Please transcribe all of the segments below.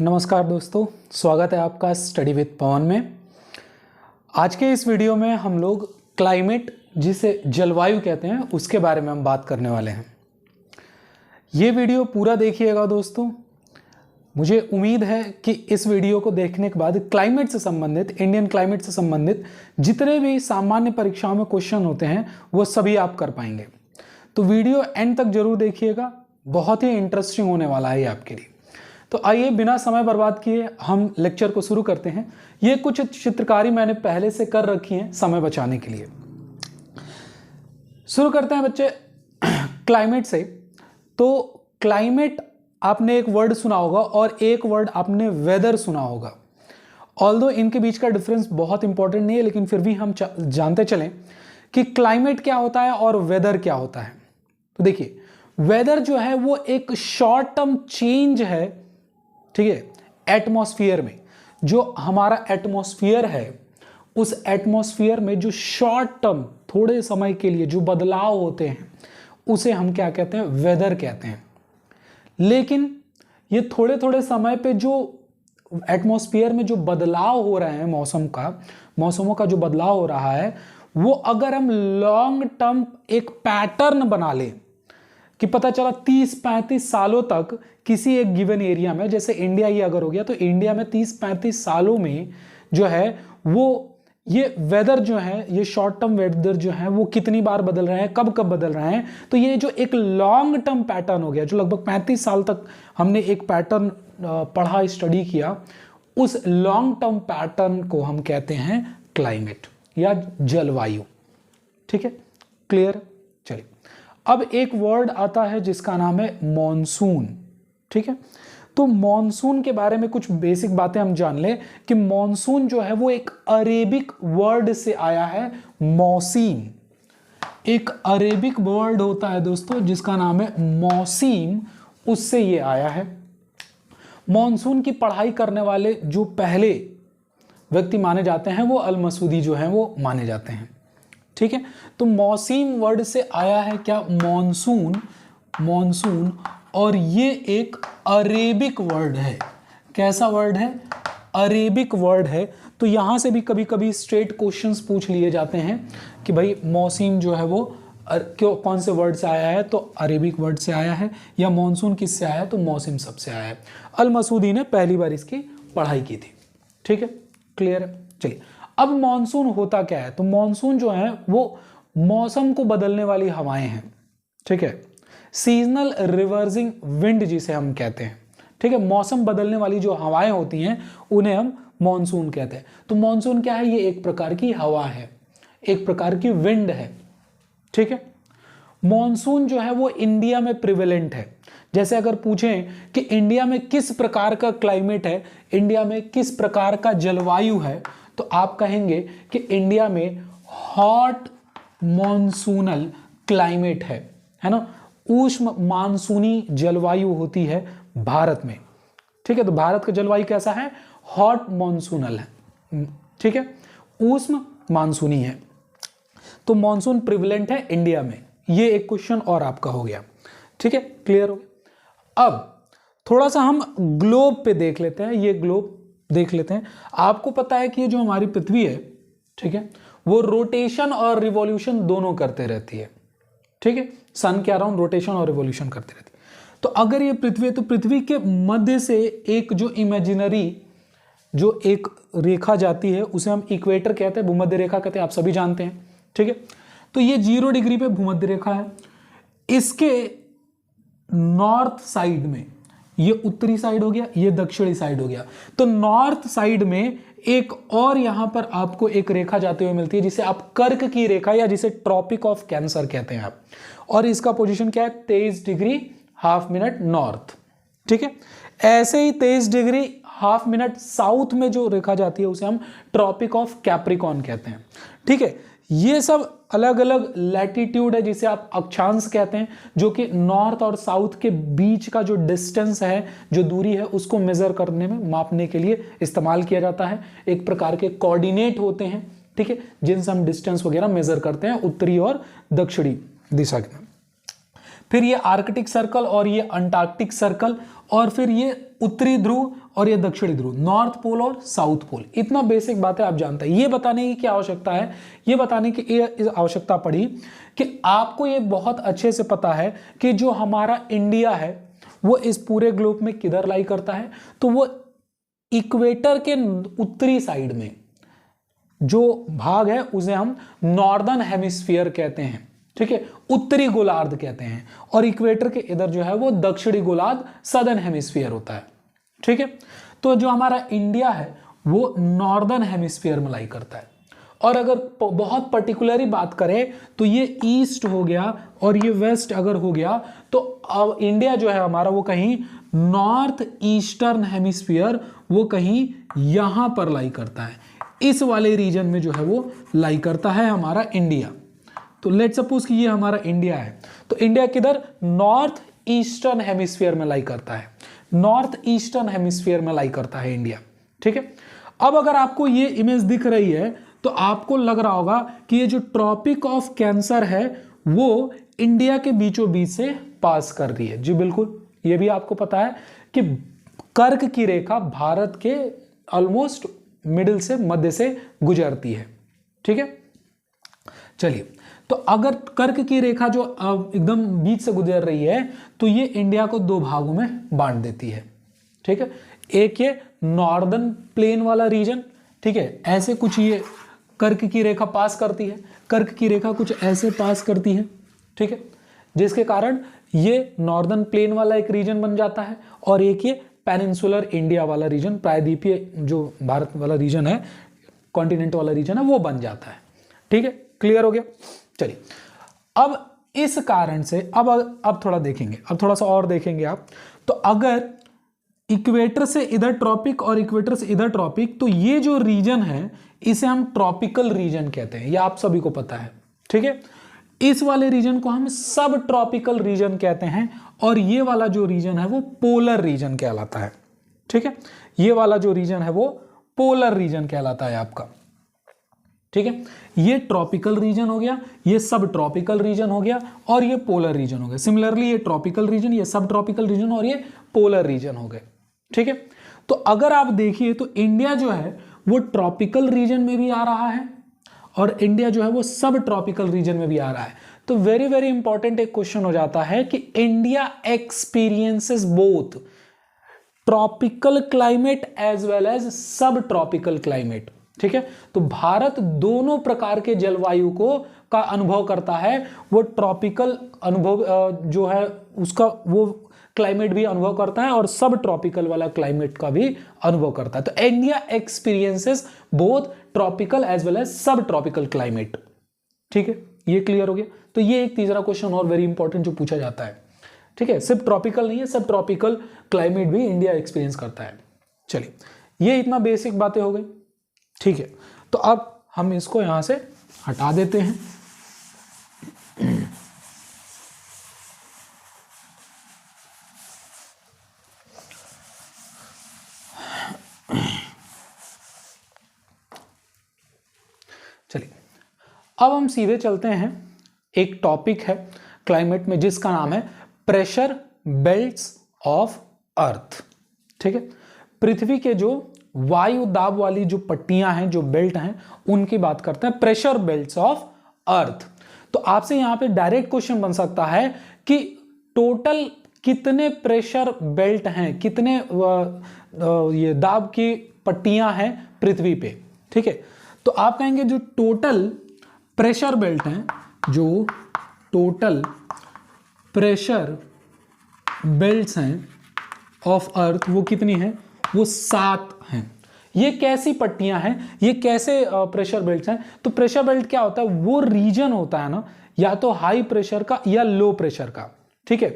नमस्कार दोस्तों, स्वागत है आपका स्टडी विद पवन में। आज के इस वीडियो में हम लोग क्लाइमेट, जिसे जलवायु कहते हैं, उसके बारे में हम बात करने वाले हैं। ये वीडियो पूरा देखिएगा दोस्तों। मुझे उम्मीद है कि इस वीडियो को देखने के बाद क्लाइमेट से संबंधित, इंडियन क्लाइमेट से संबंधित जितने भी सामान्य परीक्षाओं में क्वेश्चन होते हैं वो सभी आप कर पाएंगे। तो वीडियो एंड तक जरूर देखिएगा, बहुत ही इंटरेस्टिंग होने वाला है ये आपके लिए। तो आइए बिना समय बर्बाद किए हम लेक्चर को शुरू करते हैं। ये कुछ चित्रकारी मैंने पहले से कर रखी है समय बचाने के लिए। शुरू करते हैं बच्चे क्लाइमेट से। तो क्लाइमेट आपने एक वर्ड सुना होगा और एक वर्ड आपने वेदर सुना होगा। ऑल्दो इनके बीच का डिफरेंस बहुत इंपॉर्टेंट नहीं है, लेकिन फिर भी हम जानते चलें कि क्लाइमेट क्या होता है और वेदर क्या होता है। तो देखिए, वेदर जो है वो एक शॉर्ट टर्म चेंज है, ठीक है, एटमॉस्फेयर में। जो हमारा एटमॉस्फेयर है, उस एटमॉस्फेयर में जो शॉर्ट टर्म, थोड़े समय के लिए जो बदलाव होते हैं, उसे हम क्या कहते हैं? वेदर कहते हैं। लेकिन ये थोड़े थोड़े समय पे जो एटमॉस्फेयर में जो बदलाव हो रहे हैं, मौसमों का जो बदलाव हो रहा है, वो अगर हम लॉन्ग टर्म एक पैटर्न बना लें कि पता चला 30-35 सालों तक किसी एक गिवन एरिया में, जैसे इंडिया ही अगर हो गया, तो इंडिया में 30-35 सालों में जो है वो ये वेदर जो है, ये शॉर्ट टर्म वेदर जो है वो कितनी बार बदल रहे हैं, कब कब बदल रहे हैं। तो ये जो एक लॉन्ग टर्म पैटर्न हो गया, जो लगभग 35 साल तक हमने एक पैटर्न पढ़ा, स्टडी किया, उस लॉन्ग टर्म पैटर्न को हम कहते हैं क्लाइमेट या जलवायु। ठीक है, क्लियर? चलिए, अब एक वर्ड आता है जिसका नाम है मॉनसून। ठीक है, तो मॉनसून के बारे में कुछ बेसिक बातें हम जान लें कि मॉनसून जो है वो एक अरेबिक वर्ड से आया है, मौसीम। एक अरेबिक वर्ड होता है दोस्तों जिसका नाम है मौसीम, उससे ये आया है। मॉनसून की पढ़ाई करने वाले जो पहले व्यक्ति माने जाते हैं वो अल मसूदी जो है वो माने जाते हैं। ठीक है, तो मौसीम वर्ड से आया है क्या? मॉनसून। और ये एक अरेबिक वर्ड है। कैसा वर्ड है? अरेबिक वर्ड है। तो यहां से भी कभी कभी स्ट्रेट क्वेश्चंस पूछ लिए जाते हैं कि भाई मौसीम जो है वो कौन से वर्ड से आया है? तो अरेबिक वर्ड से आया है। या मॉनसून किससे आया है? तो मौसिम सबसे आया है। अल मसूदी ने पहली बार इसकी पढ़ाई की थी। ठीक है, क्लियर है? चलिए, अब मॉनसून होता क्या है? तो मॉनसून जो है वो मौसम को बदलने वाली हवाएं हैं। ठीक है, सीजनल रिवर्सिंग विंड जिसे हम कहते हैं। ठीक है, मौसम बदलने वाली जो हवाएं होती हैं उन्हें हम मॉनसून कहते हैं। तो मॉनसून क्या है? ये एक प्रकार की हवा है, एक प्रकार की विंड है। ठीक है, मॉनसून जो है वो इंडिया में प्रिवेलेंट है। जैसे अगर पूछें कि इंडिया में किस प्रकार का क्लाइमेट है, इंडिया में किस प्रकार का जलवायु है, तो आप कहेंगे कि इंडिया में हॉट मॉनसूनल क्लाइमेट है ना। उष्ण मानसूनी जलवायु होती है भारत में। ठीक है, तो भारत का जलवायु कैसा है? हॉट मॉनसूनल है। ठीक है, उष्ण मानसूनी है। तो मॉनसून प्रिविलेंट है इंडिया में। ये एक क्वेश्चन और आपका हो गया। ठीक है, क्लियर हो गया। अब थोड़ा सा हम ग्लोब पे देख लेते हैं। ये ग्लोब देख लेते हैं। आपको पता है कि ये जो हमारी पृथ्वी है, ठीक है, वो रोटेशन और रिवॉल्यूशन दोनों करते रहती है। ठीक है, सन के अराउंड रोटेशन और रिवॉल्यूशन करती रहती है। तो अगर ये पृथ्वी है, तो पृथ्वी के मध्य से एक जो इमेजिनरी जो एक रेखा जाती है उसे हम इक्वेटर कहते हैं, भूमध्य रेखा कहते हैं, आप सभी जानते हैं। ठीक है, तो ये 0 डिग्री पे भूमध्य रेखा है। इसके नॉर्थ साइड में, ये उत्तरी साइड हो गया, ये दक्षिणी साइड हो गया। तो नॉर्थ साइड में एक और यहां पर आपको एक रेखा जाते हुए मिलती है जिसे आप कर्क की रेखा या जिसे ट्रॉपिक ऑफ कैंसर कहते हैं आप। और इसका पोजीशन क्या है? 23 डिग्री हाफ मिनट नॉर्थ। ठीक है, ऐसे ही 23 डिग्री हाफ मिनट साउथ में जो रेखा जाती है उसे हम ट्रॉपिक ऑफ कैप्रिकॉन कहते हैं। ठीक है, ये सब अलग अलग लैटिट्यूड है जिसे आप अक्षांश कहते हैं, जो कि नॉर्थ और साउथ के बीच का जो डिस्टेंस है, जो दूरी है, उसको मेजर करने में, मापने के लिए इस्तेमाल किया जाता है। एक प्रकार के कोऑर्डिनेट होते हैं, ठीक है, जिनसे हम डिस्टेंस वगैरह मेजर करते हैं उत्तरी और दक्षिणी दिशा के। फिर ये आर्कटिक सर्कल और ये अंटार्कटिक सर्कल और फिर ये उत्तरी ध्रुव और ये दक्षिणी ध्रुव, नॉर्थ पोल और साउथ पोल। इतना बेसिक बातें आप जानते हैं। ये बताने की क्या आवश्यकता है, ये बताने की ये आवश्यकता पड़ी कि आपको ये बहुत अच्छे से पता है कि जो हमारा इंडिया है वो इस पूरे ग्लोब में किधर लाई करता है, तो वो इक्वेटर के उत्तरी साइड में जो भाग है उसे हम नॉर्दर्न हेमिस्फीयर कहते हैं, ठीक है, उत्तरी गोलार्ध कहते हैं, और इक्वेटर के इधर जो है वो दक्षिणी गोलार्ध सदर्न हेमिस्फीयर होता है, ठीक है। तो जो हमारा इंडिया है वो नॉर्दर्न हेमिस्फीयर में लाई करता है। और अगर बहुत पर्टिकुलरली बात करें तो ये ईस्ट हो गया और ये वेस्ट अगर हो गया, तो अब इंडिया जो है हमारा वो कहीं नॉर्थ ईस्टर्न हेमिस्फीयर, वो कहीं यहां पर लाई करता है, इस वाले रीजन में जो है वो लाई करता है हमारा इंडिया। तो लेट्स सपोज कि ये हमारा इंडिया है, तो इंडिया किधर, नॉर्थ ईस्टर्न हेमिस्फीयर में लाई करता है, नॉर्थ ईस्टर्न हेमिस्फीयर में लाई करता है इंडिया, ठीक है। अब अगर आपको ये इमेज दिख रही है तो आपको लग रहा होगा कि ये जो ट्रॉपिक ऑफ कैंसर है वो इंडिया के बीचों बीच से पास कर रही है। जी बिल्कुल, ये भी आपको पता है कि कर्क की रेखा भारत के ऑलमोस्ट मिडिल से, मध्य से गुजरती है, ठीक है। चलिए, तो अगर कर्क की रेखा जो एकदम बीच से गुजर रही है तो ये इंडिया को दो भागों में बांट देती है, ठीक है। एक ये नॉर्दर्न प्लेन वाला रीजन, ठीक है, ऐसे कुछ ये कर्क की रेखा पास करती है, कर्क की रेखा कुछ ऐसे पास करती है, ठीक है, जिसके कारण ये नॉर्दर्न प्लेन वाला एक रीजन बन जाता है, और एक ये पेनिनसुलर इंडिया वाला रीजन, प्रायद्वीपीय जो भारत वाला रीजन है, कॉन्टिनेंट वाला रीजन है, वो बन जाता है, ठीक है। क्लियर हो गया। चलिए, अब इस कारण से अब थोड़ा देखेंगे, अब थोड़ा सा और देखेंगे आप। तो अगर इक्वेटर से इधर ट्रॉपिक और इक्वेटर से इधर ट्रॉपिक, तो ये जो रीजन है इसे हम ट्रॉपिकल रीजन कहते हैं, ये आप सभी को पता है, ठीक है। इस वाले रीजन को हम सब ट्रॉपिकल रीजन कहते हैं, और ये वाला जो रीजन है वो पोलर रीजन कहलाता है, ठीक है। ये वाला जो रीजन है वो पोलर रीजन कहलाता है आपका, ठीक है। ये ट्रॉपिकल रीजन हो गया, ये सब ट्रॉपिकल रीजन हो गया, और ये पोलर रीजन हो गया। सिमिलरली ये ट्रॉपिकल रीजन, ये सब ट्रॉपिकल रीजन, और ये पोलर रीजन हो गए, ठीक है। तो अगर आप देखिए तो इंडिया जो है वो ट्रॉपिकल रीजन में भी आ रहा है, और इंडिया जो है वो सब ट्रॉपिकल रीजन में भी आ रहा है। तो वेरी वेरी इंपॉर्टेंट एक क्वेश्चन हो जाता है कि India experiences both tropical climate as well as sub tropical climate, ठीक है। तो भारत दोनों प्रकार के जलवायु का अनुभव करता है। वो ट्रॉपिकल अनुभव जो है उसका वो क्लाइमेट भी अनुभव करता है, और सब ट्रॉपिकल वाला क्लाइमेट का भी अनुभव करता है। तो India experiences both tropical as well as sub tropical climate, ठीक है। ये क्लियर हो गया। तो ये एक तीसरा क्वेश्चन और वेरी इंपॉर्टेंट जो पूछा जाता है, ठीक है। सिर्फ ट्रॉपिकल नहीं है, सब ट्रॉपिकल क्लाइमेट भी इंडिया एक्सपीरियंस करता है। चलिए, ये इतना बेसिक बातें हो गई, ठीक है। तो अब हम इसको यहां से हटा देते हैं। चलिए, अब हम सीधे चलते हैं, एक टॉपिक है क्लाइमेट में जिसका नाम है प्रेशर बेल्ट्स ऑफ अर्थ, ठीक है। पृथ्वी के जो वायु दाब वाली जो पट्टियां हैं, जो बेल्ट हैं, उनकी बात करते हैं, प्रेशर बेल्ट्स ऑफ अर्थ। तो आपसे यहां पे डायरेक्ट क्वेश्चन बन सकता है कि टोटल कितने प्रेशर बेल्ट हैं, कितने ये दाब की पट्टियां हैं पृथ्वी पे, ठीक है। तो आप कहेंगे जो टोटल प्रेशर बेल्ट हैं, जो टोटल प्रेशर बेल्ट्स हैं ऑफ अर्थ, वो कितनी हैं, वो 7 हैं। ये कैसी पट्टियां हैं, ये कैसे प्रेशर बेल्ट्स हैं? तो प्रेशर बेल्ट क्या होता है, वो रीजन होता है ना, या तो हाई प्रेशर का या लो प्रेशर का, ठीक है।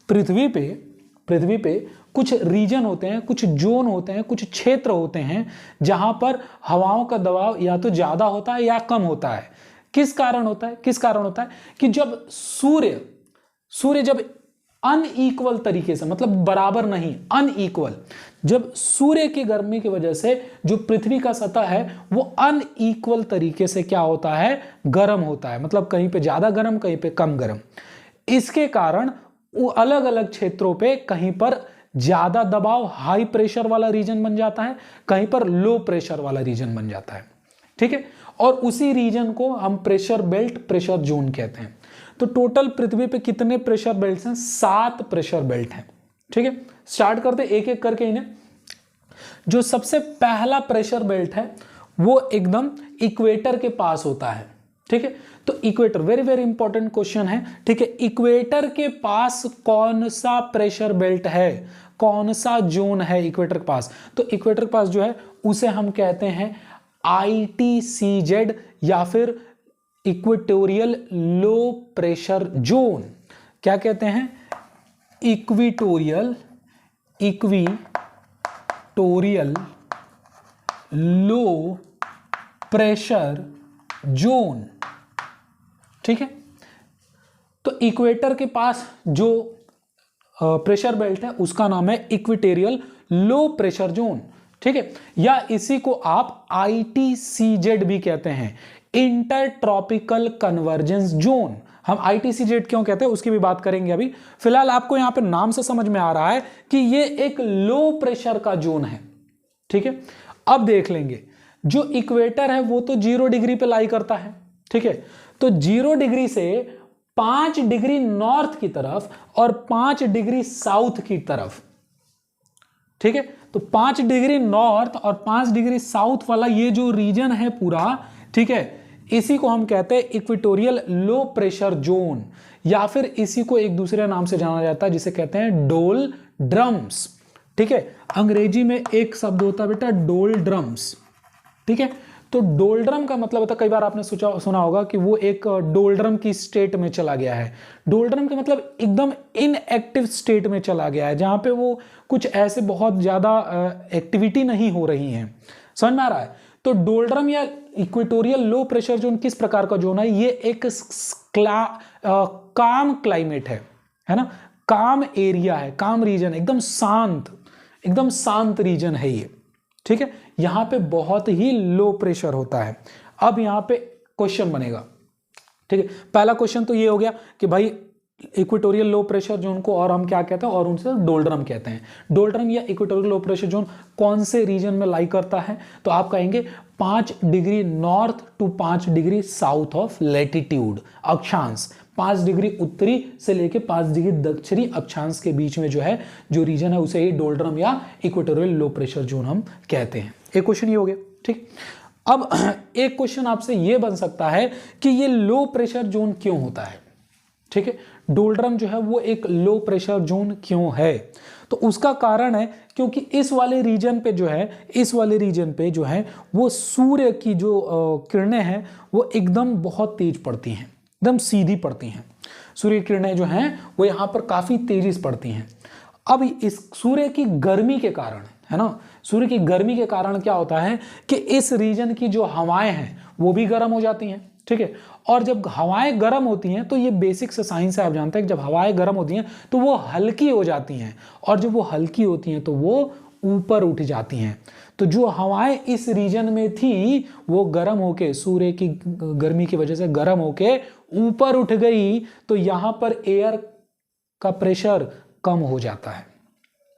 पृथ्वी पे कुछ रीजन होते हैं, कुछ जोन होते हैं, कुछ क्षेत्र होते हैं जहां पर हवाओं का दबाव या तो ज्यादा होता है या कम होता है। किस कारण होता है कि जब सूर्य जब अनइक्वल तरीके से, मतलब बराबर नहीं, अनइक्वल, जब सूर्य की गर्मी की वजह से जो पृथ्वी का सतह है वो अनइक्वल तरीके से क्या होता है, गर्म होता है, मतलब कहीं पे ज्यादा गर्म, कहीं पे कम गर्म। इसके कारण वो अलग अलग क्षेत्रों पे कहीं पर ज्यादा दबाव हाई प्रेशर वाला रीजन बन जाता है, कहीं पर लो प्रेशर वाला रीजन बन जाता है, ठीक है। और उसी रीजन को हम प्रेशर बेल्ट, प्रेशर जोन कहते हैं। तो टोटल पृथ्वी पे कितने प्रेशर बेल्ट हैं? 7 प्रेशर बेल्ट हैं, ठीक है। स्टार्ट करते एक एक करके इन्हें। जो सबसे पहला प्रेशर बेल्ट है वो एकदम इक्वेटर के पास होता है, ठीक है। तो equator, very very important question है, ठीक है। इक्वेटर के पास कौन सा प्रेशर बेल्ट है, कौन सा जोन है इक्वेटर के पास? तो इक्वेटर के पास जो है उसे हम कहते हैं ITCZ या फिर इक्वेटोरियल लो प्रेशर जोन। क्या कहते हैं? इक्वेटोरियल लो प्रेशर जोन, ठीक है। तो इक्वेटर के पास जो प्रेशर बेल्ट है उसका नाम है इक्वेटोरियल लो प्रेशर जोन, ठीक है। या इसी को आप ITCZ भी कहते हैं, इंटर ट्रॉपिकल कन्वर्जेंस जोन। हम ITCZ क्यों कहते हैं उसकी भी बात करेंगे अभी। फिलहाल आपको यहां पे नाम से समझ में आ रहा है कि ये एक लो प्रेशर का जोन है, ठीक है। अब देख लेंगे, जो इक्वेटर है वो तो 0 डिग्री पे लाई करता है, ठीक है। तो 0 डिग्री से 5 डिग्री नॉर्थ की तरफ और 5 डिग्री साउथ की तरफ, ठीक है। तो 5 डिग्री नॉर्थ और 5 डिग्री साउथ वाला ये जो रीजन है पूरा, ठीक है, इसी को हम कहते हैं इक्वेटोरियल लो प्रेशर जोन, या फिर इसी को एक दूसरे नाम से जाना जाता है जिसे कहते हैं डोल ड्रम्स, ठीक है। अंग्रेजी में एक शब्द होता है बेटा डोल ड्रम्स, ठीक है। तो डोल्ड्रम का मतलब होता है, कई बार आपने सुना होगा कि वो एक डोल्ड्रम की स्टेट में चला गया है। डोल्ड्रम का मतलब एकदम इनएक्टिव स्टेट में चला गया है, जहां पे वो कुछ ऐसे बहुत ज्यादा एक्टिविटी नहीं हो रही है। समझ में आ रहा है? तो डोल्ड्रम या इक्वेटोरियल लो प्रेशर जोन किस प्रकार का जोन है? ये एक काम क्लाइमेट है ना, काम एरिया है, काम रीजन, एकदम शांत रीजन है ये, ठीक है। यहां पे बहुत ही लो प्रेशर होता है। अब यहां पे क्वेश्चन बनेगा, ठीक है। पहला क्वेश्चन तो ये हो गया कि भाई इक्वेटोरियल लो प्रेशर जोन को और हम क्या कहते हैं, और उनसे डोल्ड्रम कहते हैं। डोल्ड्रम या इक्वेटोरियल लो प्रेशर जोन कौन से रीजन में लाई करता है? तो आप कहेंगे 5 degree north to 5 degree south of latitude, अक्षांश, 5 डिग्री उत्तरी से लेके 5 डिग्री दक्षिणी अक्षांश के बीच में जो है जो रीजन है उसे ही डोल्ड्रम या इक्वेटोरियल लो प्रेशर जोन हम कहते हैं। एक क्वेश्चन ये हो गया, ठीक। अब एक क्वेश्चन आपसे ये बन सकता है कि ये लो प्रेशर जोन क्यों होता है, ठीक है। डोल्ड्रम जो है वो एक लो प्रेशर जोन क्यों है? तो उसका कारण है क्योंकि इस वाले रीजन पे जो है वो सूर्य की जो किरणें हैं वो एकदम बहुत तेज पड़ती हैं, एकदम सीधी पड़ती हैं। सूर्य की किरणें जो हैं वो यहाँ पर काफी तेजी से पड़ती हैं। अब इस सूर्य की गर्मी के कारण, है ना, सूर्य की गर्मी के कारण क्या होता है कि इस रीजन की जो हवाएं हैं वो भी गर्म हो जाती हैं, ठीक है। और जब हवाएं गर्म होती हैं तो ये बेसिक से साइंस है, आप जानते हैं कि जब हवाएं गर्म होती हैं तो वो हल्की हो जाती हैं, और जब वो हल्की होती हैं तो वो ऊपर उठ जाती हैं। तो जो हवाएं इस रीजन में थी वो गर्म होके, सूर्य की गर्मी की वजह से गर्म होके ऊपर उठ गई, तो यहां पर एयर का प्रेशर कम हो जाता है,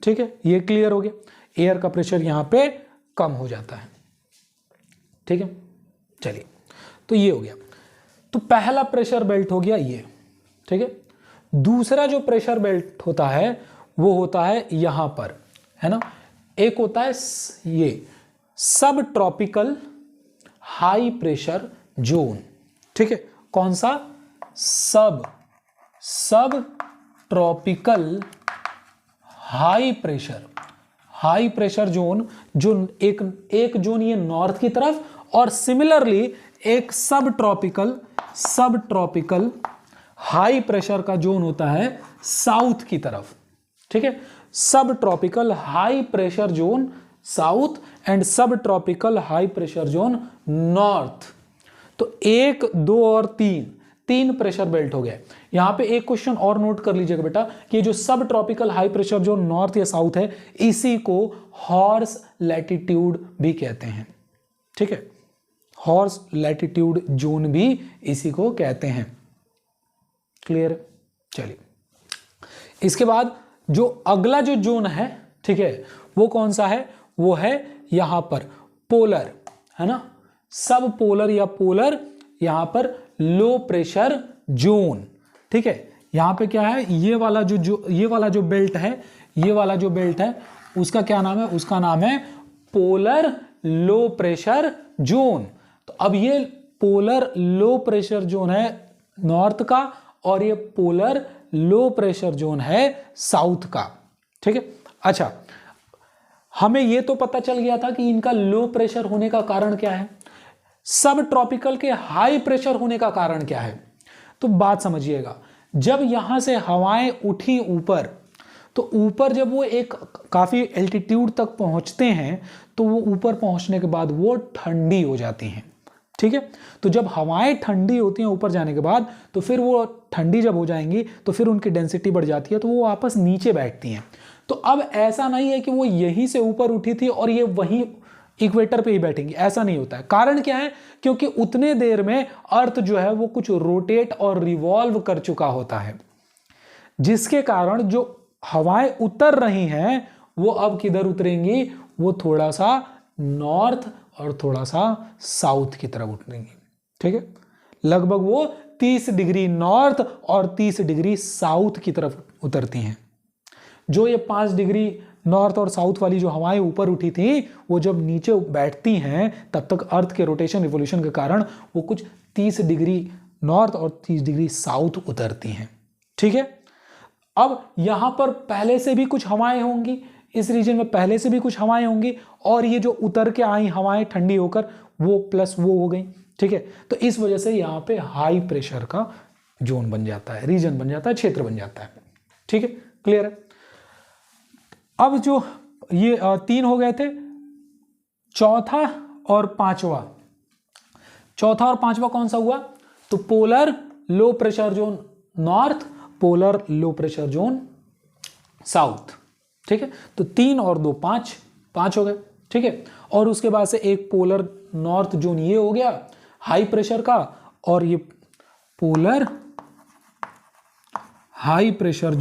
ठीक है। ये क्लियर हो गया, एयर का प्रेशर यहां पे कम हो जाता है, ठीक है। चलिए, तो ये हो गया। तो पहला प्रेशर बेल्ट हो गया ये, ठीक है। दूसरा जो प्रेशर बेल्ट होता है वो होता है यहां पर, है ना। एक होता है ये सब ट्रॉपिकल हाई प्रेशर जोन, ठीक है। कौन सा? सब ट्रॉपिकल हाई प्रेशर जोन, जो एक जोन ये नॉर्थ की तरफ, और सिमिलरली एक सब ट्रॉपिकल हाई प्रेशर का जोन होता है साउथ की तरफ, ठीक है। Sub tropical high pressure zone south and sub tropical high pressure zone north. तो 1, 2 और 3 प्रेशर बेल्ट हो गए। यहां पे एक क्वेश्चन और नोट कर लीजिएगा बेटा कि जो सब tropical high pressure zone north या साउथ है इसी को हॉर्स लैटिट्यूड भी कहते हैं, ठीक है। हॉर्स लैटिट्यूड जोन भी इसी को कहते हैं। क्लियर? चलिए, इसके बाद जो अगला जो जोन है, ठीक है, वो कौन सा है, वो है यहां पर पोलर, है ना, सब पोलर या पोलर, यहां पर लो प्रेशर जोन, ठीक है। यहां पे क्या है, ये वाला जो बेल्ट है, ये वाला जो बेल्ट है उसका क्या नाम है, उसका नाम है पोलर लो प्रेशर जोन। तो अब ये पोलर लो प्रेशर जोन है नॉर्थ का, और ये पोलर लो प्रेशर जोन है साउथ का, ठीक है। अच्छा, हमें ये तो पता चल गया था कि इनका लो प्रेशर होने का कारण क्या है, सब ट्रॉपिकल के हाई प्रेशर होने का कारण क्या है। तो बात समझिएगा, जब यहां से हवाएं उठी ऊपर, तो ऊपर जब वो एक काफी एल्टीट्यूड तक पहुंचते हैं, तो वो ऊपर पहुंचने के बाद वो ठंडी हो जाती हैं, ठीक है। तो जब हवाएं ठंडी होती हैं ऊपर जाने के बाद, तो फिर वो ठंडी जब हो जाएंगी तो फिर उनकी डेंसिटी बढ़ जाती है, तो वो वापस नीचे बैठती हैं। तो अब ऐसा नहीं है कि वो यहीं से ऊपर उठी थी और ये वहीं इक्वेटर पे ही बैठेंगी, ऐसा नहीं होता है। कारण क्या है, क्योंकि उतने देर में अर्थ जो है वो कुछ रोटेट और रिवॉल्व कर चुका होता है, जिसके कारण जो हवाएं उतर रही हैं वो अब किधर उतरेंगी, वो थोड़ा सा नॉर्थ और थोड़ा सा साउथ की तरफ उतरेंगी, ठीक है। लगभग वो 30 डिग्री नॉर्थ और 30 डिग्री साउथ की तरफ उतरती हैं। जो ये 5 डिग्री नॉर्थ और साउथ वाली जो हवाएं ऊपर उठी थी, वो जब नीचे बैठती हैं तब तक अर्थ के रोटेशन रिवोल्यूशन के कारण वो कुछ 30 डिग्री नॉर्थ और 30 डिग्री साउथ उतरती हैं, ठीक है। अब यहां पर पहले से भी कुछ हवाएं होंगी, इस रीजन में पहले से भी कुछ हवाएं होंगी, और ये जो उतर के आई हवाएं ठंडी होकर वो प्लस वो हो गई, ठीक है। तो इस वजह से यहां पे हाई प्रेशर का जोन बन जाता है, रीजन बन जाता है, क्षेत्र बन जाता है, ठीक है, क्लियर है। अब जो ये 3 हो गए थे, चौथा और पांचवा कौन सा हुआ, तो polar low pressure zone north, polar low pressure zone south, ठीक है। तो 3 और 2 5 हो गए, ठीक है। और उसके बाद से एक पोलर नॉर्थ जोन ये हो गया हाई प्रेशर का, और ये polar high pressure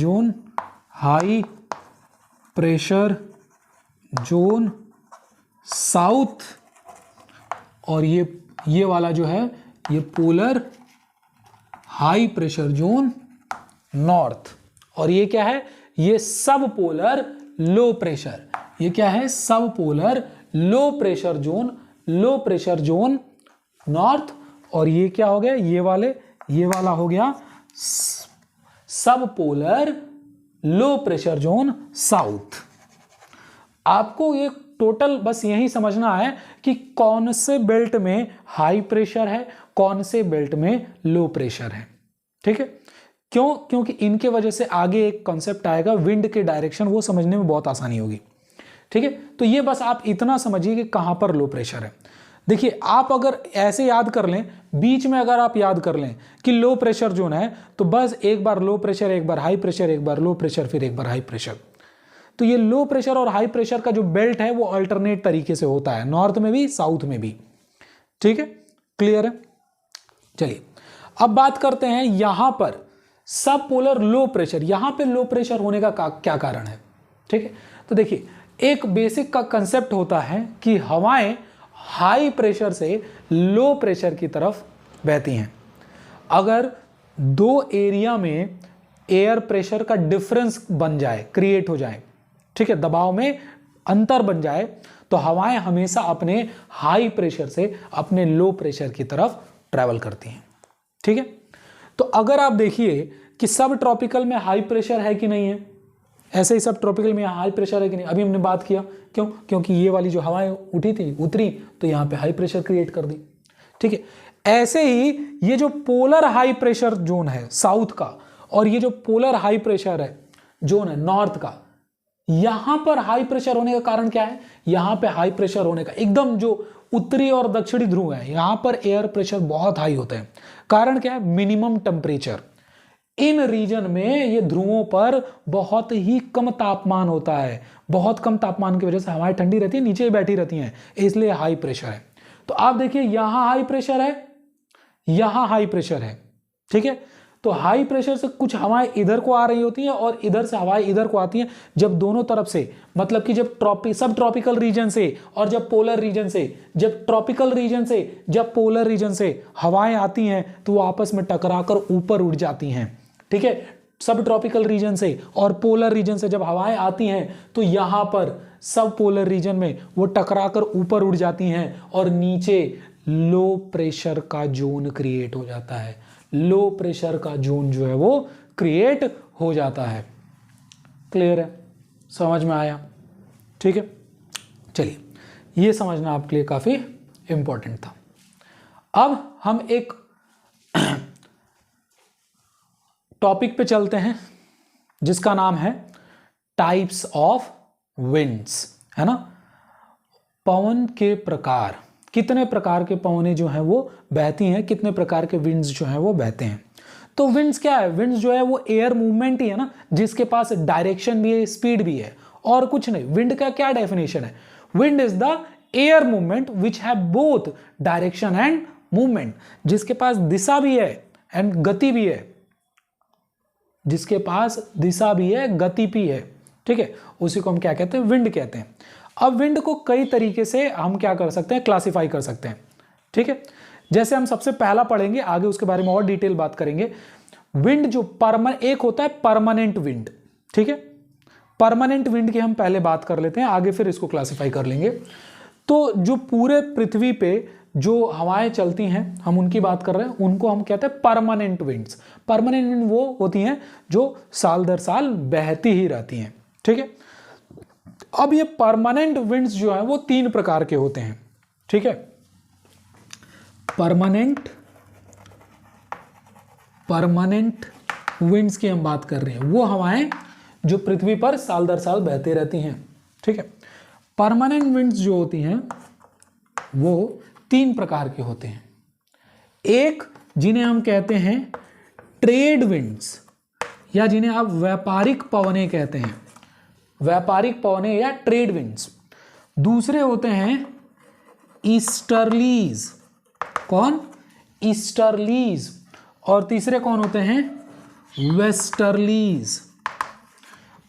zone south, और ये वाला जो है ये polar high pressure zone north. और ये क्या है, ये सब पोलर लो प्रेशर, ये क्या है, सब polar low pressure zone north. और ये क्या हो गया, ये वाला हो गया सब polar low pressure zone south. आपको ये टोटल बस यही समझना है कि कौन से बेल्ट में हाई प्रेशर है, कौन से बेल्ट में लो प्रेशर है, ठीक है। क्यों, क्योंकि इनके वजह से आगे एक कॉन्सेप्ट आएगा विंड के डायरेक्शन, वो समझने में बहुत आसानी होगी, ठीक है। तो ये बस आप इतना समझिए कि कहां पर लो प्रेशर है। देखिए, आप अगर ऐसे याद कर लें, बीच में अगर आप याद कर लें कि लो प्रेशर जोन है, तो बस एक बार लो प्रेशर, एक बार हाई प्रेशर, एक बार लो प्रेशर, फिर एक बार हाई प्रेशर। तो ये लो प्रेशर और हाई प्रेशर का जो बेल्ट है वो अल्टरनेट तरीके से होता है, नॉर्थ में भी साउथ में भी, ठीक है, क्लियर है। चलिए अब बात करते हैं यहां पर सब पोलर लो प्रेशर, यहां पे लो प्रेशर होने का क्या कारण है, ठीक है। तो देखिए, एक बेसिक का कंसेप्ट होता है कि हवाएं हाई प्रेशर से लो प्रेशर की तरफ बहती हैं। अगर दो एरिया में एयर प्रेशर का डिफरेंस बन जाए, क्रिएट हो जाए, ठीक है, दबाव में अंतर बन जाए, तो हवाएं हमेशा अपने हाई प्रेशर से अपने लो प्रेशर की तरफ ट्रैवल करती हैं, ठीक है। तो अगर आप देखिए कि सब ट्रॉपिकल में हाई प्रेशर है कि नहीं है, ऐसे ही सब ट्रॉपिकल में हाई प्रेशर है कि नहीं, अभी हमने बात किया, क्यों, क्योंकि ये वाली जो हवाएं उतरी तो यहां पे हाई प्रेशर क्रिएट कर दी, ठीक है। ऐसे ही ये जो पोलर हाई प्रेशर जोन है साउथ का, और ये जो पोलर हाई प्रेशर है जोन है नॉर्थ का, यहां पर हाई प्रेशर होने का कारण क्या है, यहां पे हाई प्रेशर होने का, एकदम जो उत्तरी और दक्षिणी ध्रुव है यहां पर एयर प्रेशर बहुत हाई होते हैं। कारण क्या है, मिनिमम टेम्परेचर, इन रीजन में ये ध्रुवों पर बहुत ही कम तापमान होता है, बहुत कम तापमान की वजह से हवाएं ठंडी रहती है, नीचे ही बैठी रहती हैं, इसलिए हाई प्रेशर है। तो आप देखिए यहां हाई प्रेशर है, यहां हाई प्रेशर है, ठीक है। तो हाई प्रेशर से कुछ हवाएं इधर को आ रही होती हैं और इधर से हवाएं इधर को आती हैं। जब दोनों तरफ से, मतलब कि जब सब ट्रॉपिकल रीजन से और जब पोलर रीजन से, जब ट्रॉपिकल रीजन से जब पोलर रीजन से हवाएं आती हैं तो वो आपस में टकराकर ऊपर उड़ जाती हैं। ठीक है, सब ट्रॉपिकल रीजन से और पोलर रीजन से जब हवाएं आती हैं तो यहां पर सब पोलर रीजन में वो टकराकर ऊपर उड़ जाती हैं और नीचे लो प्रेशर का जोन क्रिएट हो जाता है। लो प्रेशर का जोन जो है वो क्रिएट हो जाता है। क्लियर है, समझ में आया? ठीक है, चलिए, ये समझना आपके लिए काफी इंपॉर्टेंट था। अब हम एक टॉपिक पे चलते हैं जिसका नाम है टाइप्स ऑफ विंड्स, है ना। पवन के प्रकार, कितने प्रकार के पवनें जो हैं वो बहती हैं, कितने प्रकार के विंड्स जो हैं वो बहते हैं। तो विंड्स क्या है? विंड्स जो है वो एयर मूवमेंट ही है ना, जिसके पास डायरेक्शन भी है, स्पीड भी है, और कुछ नहीं। विंड का क्या डेफिनेशन है? Wind is the air movement which have both direction and movement, जिसके पास दिशा भी है एंड गति भी है, जिसके पास दिशा भी है, गति भी है। ठीक है, उसी को हम क्या कहते हैं? विंड कहते हैं। अब विंड को कई तरीके से हम क्या कर सकते हैं? क्लासिफाई कर सकते हैं। ठीक है, जैसे हम सबसे पहला पढ़ेंगे, आगे उसके बारे में और डिटेल बात करेंगे। विंड जो एक होता है परमानेंट विंड। ठीक है, परमानेंट विंड की हम पहले बात कर लेते हैं, आगे फिर इसको क्लासिफाई कर लेंगे। तो जो पूरे पृथ्वी पे जो हवाएं चलती हैं, हम उनकी बात कर रहे हैं, उनको हम कहते हैं परमानेंट विंड्स। परमानेंट विंड वो होती हैं जो साल दर साल बहती ही रहती हैं। ठीक है, अब ये परमानेंट विंड्स जो है वो 3 प्रकार के होते हैं। ठीक है, परमानेंट विंड्स की हम बात कर रहे हैं, वो हवाएं जो पृथ्वी पर साल दर साल बहते रहती हैं। ठीक है, परमानेंट विंड्स जो होती हैं वो 3 प्रकार के होते हैं। एक जिन्हें हम कहते हैं ट्रेड विंड्स, या जिन्हें आप व्यापारिक पवनें कहते हैं, व्यापारिक पवनें या ट्रेड विंड्स। दूसरे होते हैं ईस्टर्लीज। कौन? ईस्टर्लीज। और तीसरे कौन होते हैं? वेस्टर्लीज।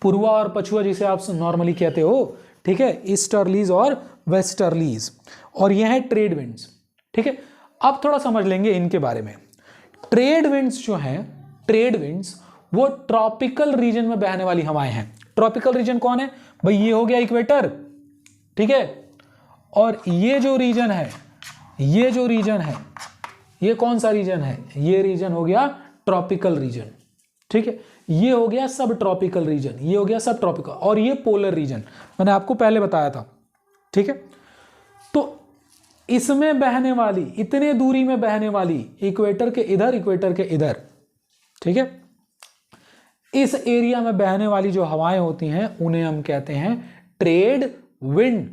पूर्वा और पछुआ जिसे आप नॉर्मली कहते हो। ठीक है, ईस्टर्लीज और वेस्टर्लीज, और यह है ट्रेड विंड्स। ठीक है, अब थोड़ा समझ लेंगे इनके बारे में। ट्रेड विंड्स जो हैं, ट्रेड विंड्स वो ट्रॉपिकल रीजन में बहने वाली हवाएं हैं। ट्रॉपिकल रीजन कौन है भाई? ये हो गया इक्वेटर। ठीक है, और ये जो रीजन है, ये जो रीजन है, ये कौन सा रीजन है? ये रीजन हो गया ट्रॉपिकल रीजन। ठीक है, ये हो गया सब ट्रॉपिकल रीजन, ये हो गया सब ट्रॉपिकल, और ये पोलर रीजन मैंने आपको पहले बताया था। ठीक है, तो इसमें बहने वाली, इतने दूरी में बहने वाली, इक्वेटर के इधर, इक्वेटर के इधर, ठीक है, इस एरिया में बहने वाली जो हवाएं होती हैं उन्हें हम कहते हैं ट्रेड विंड।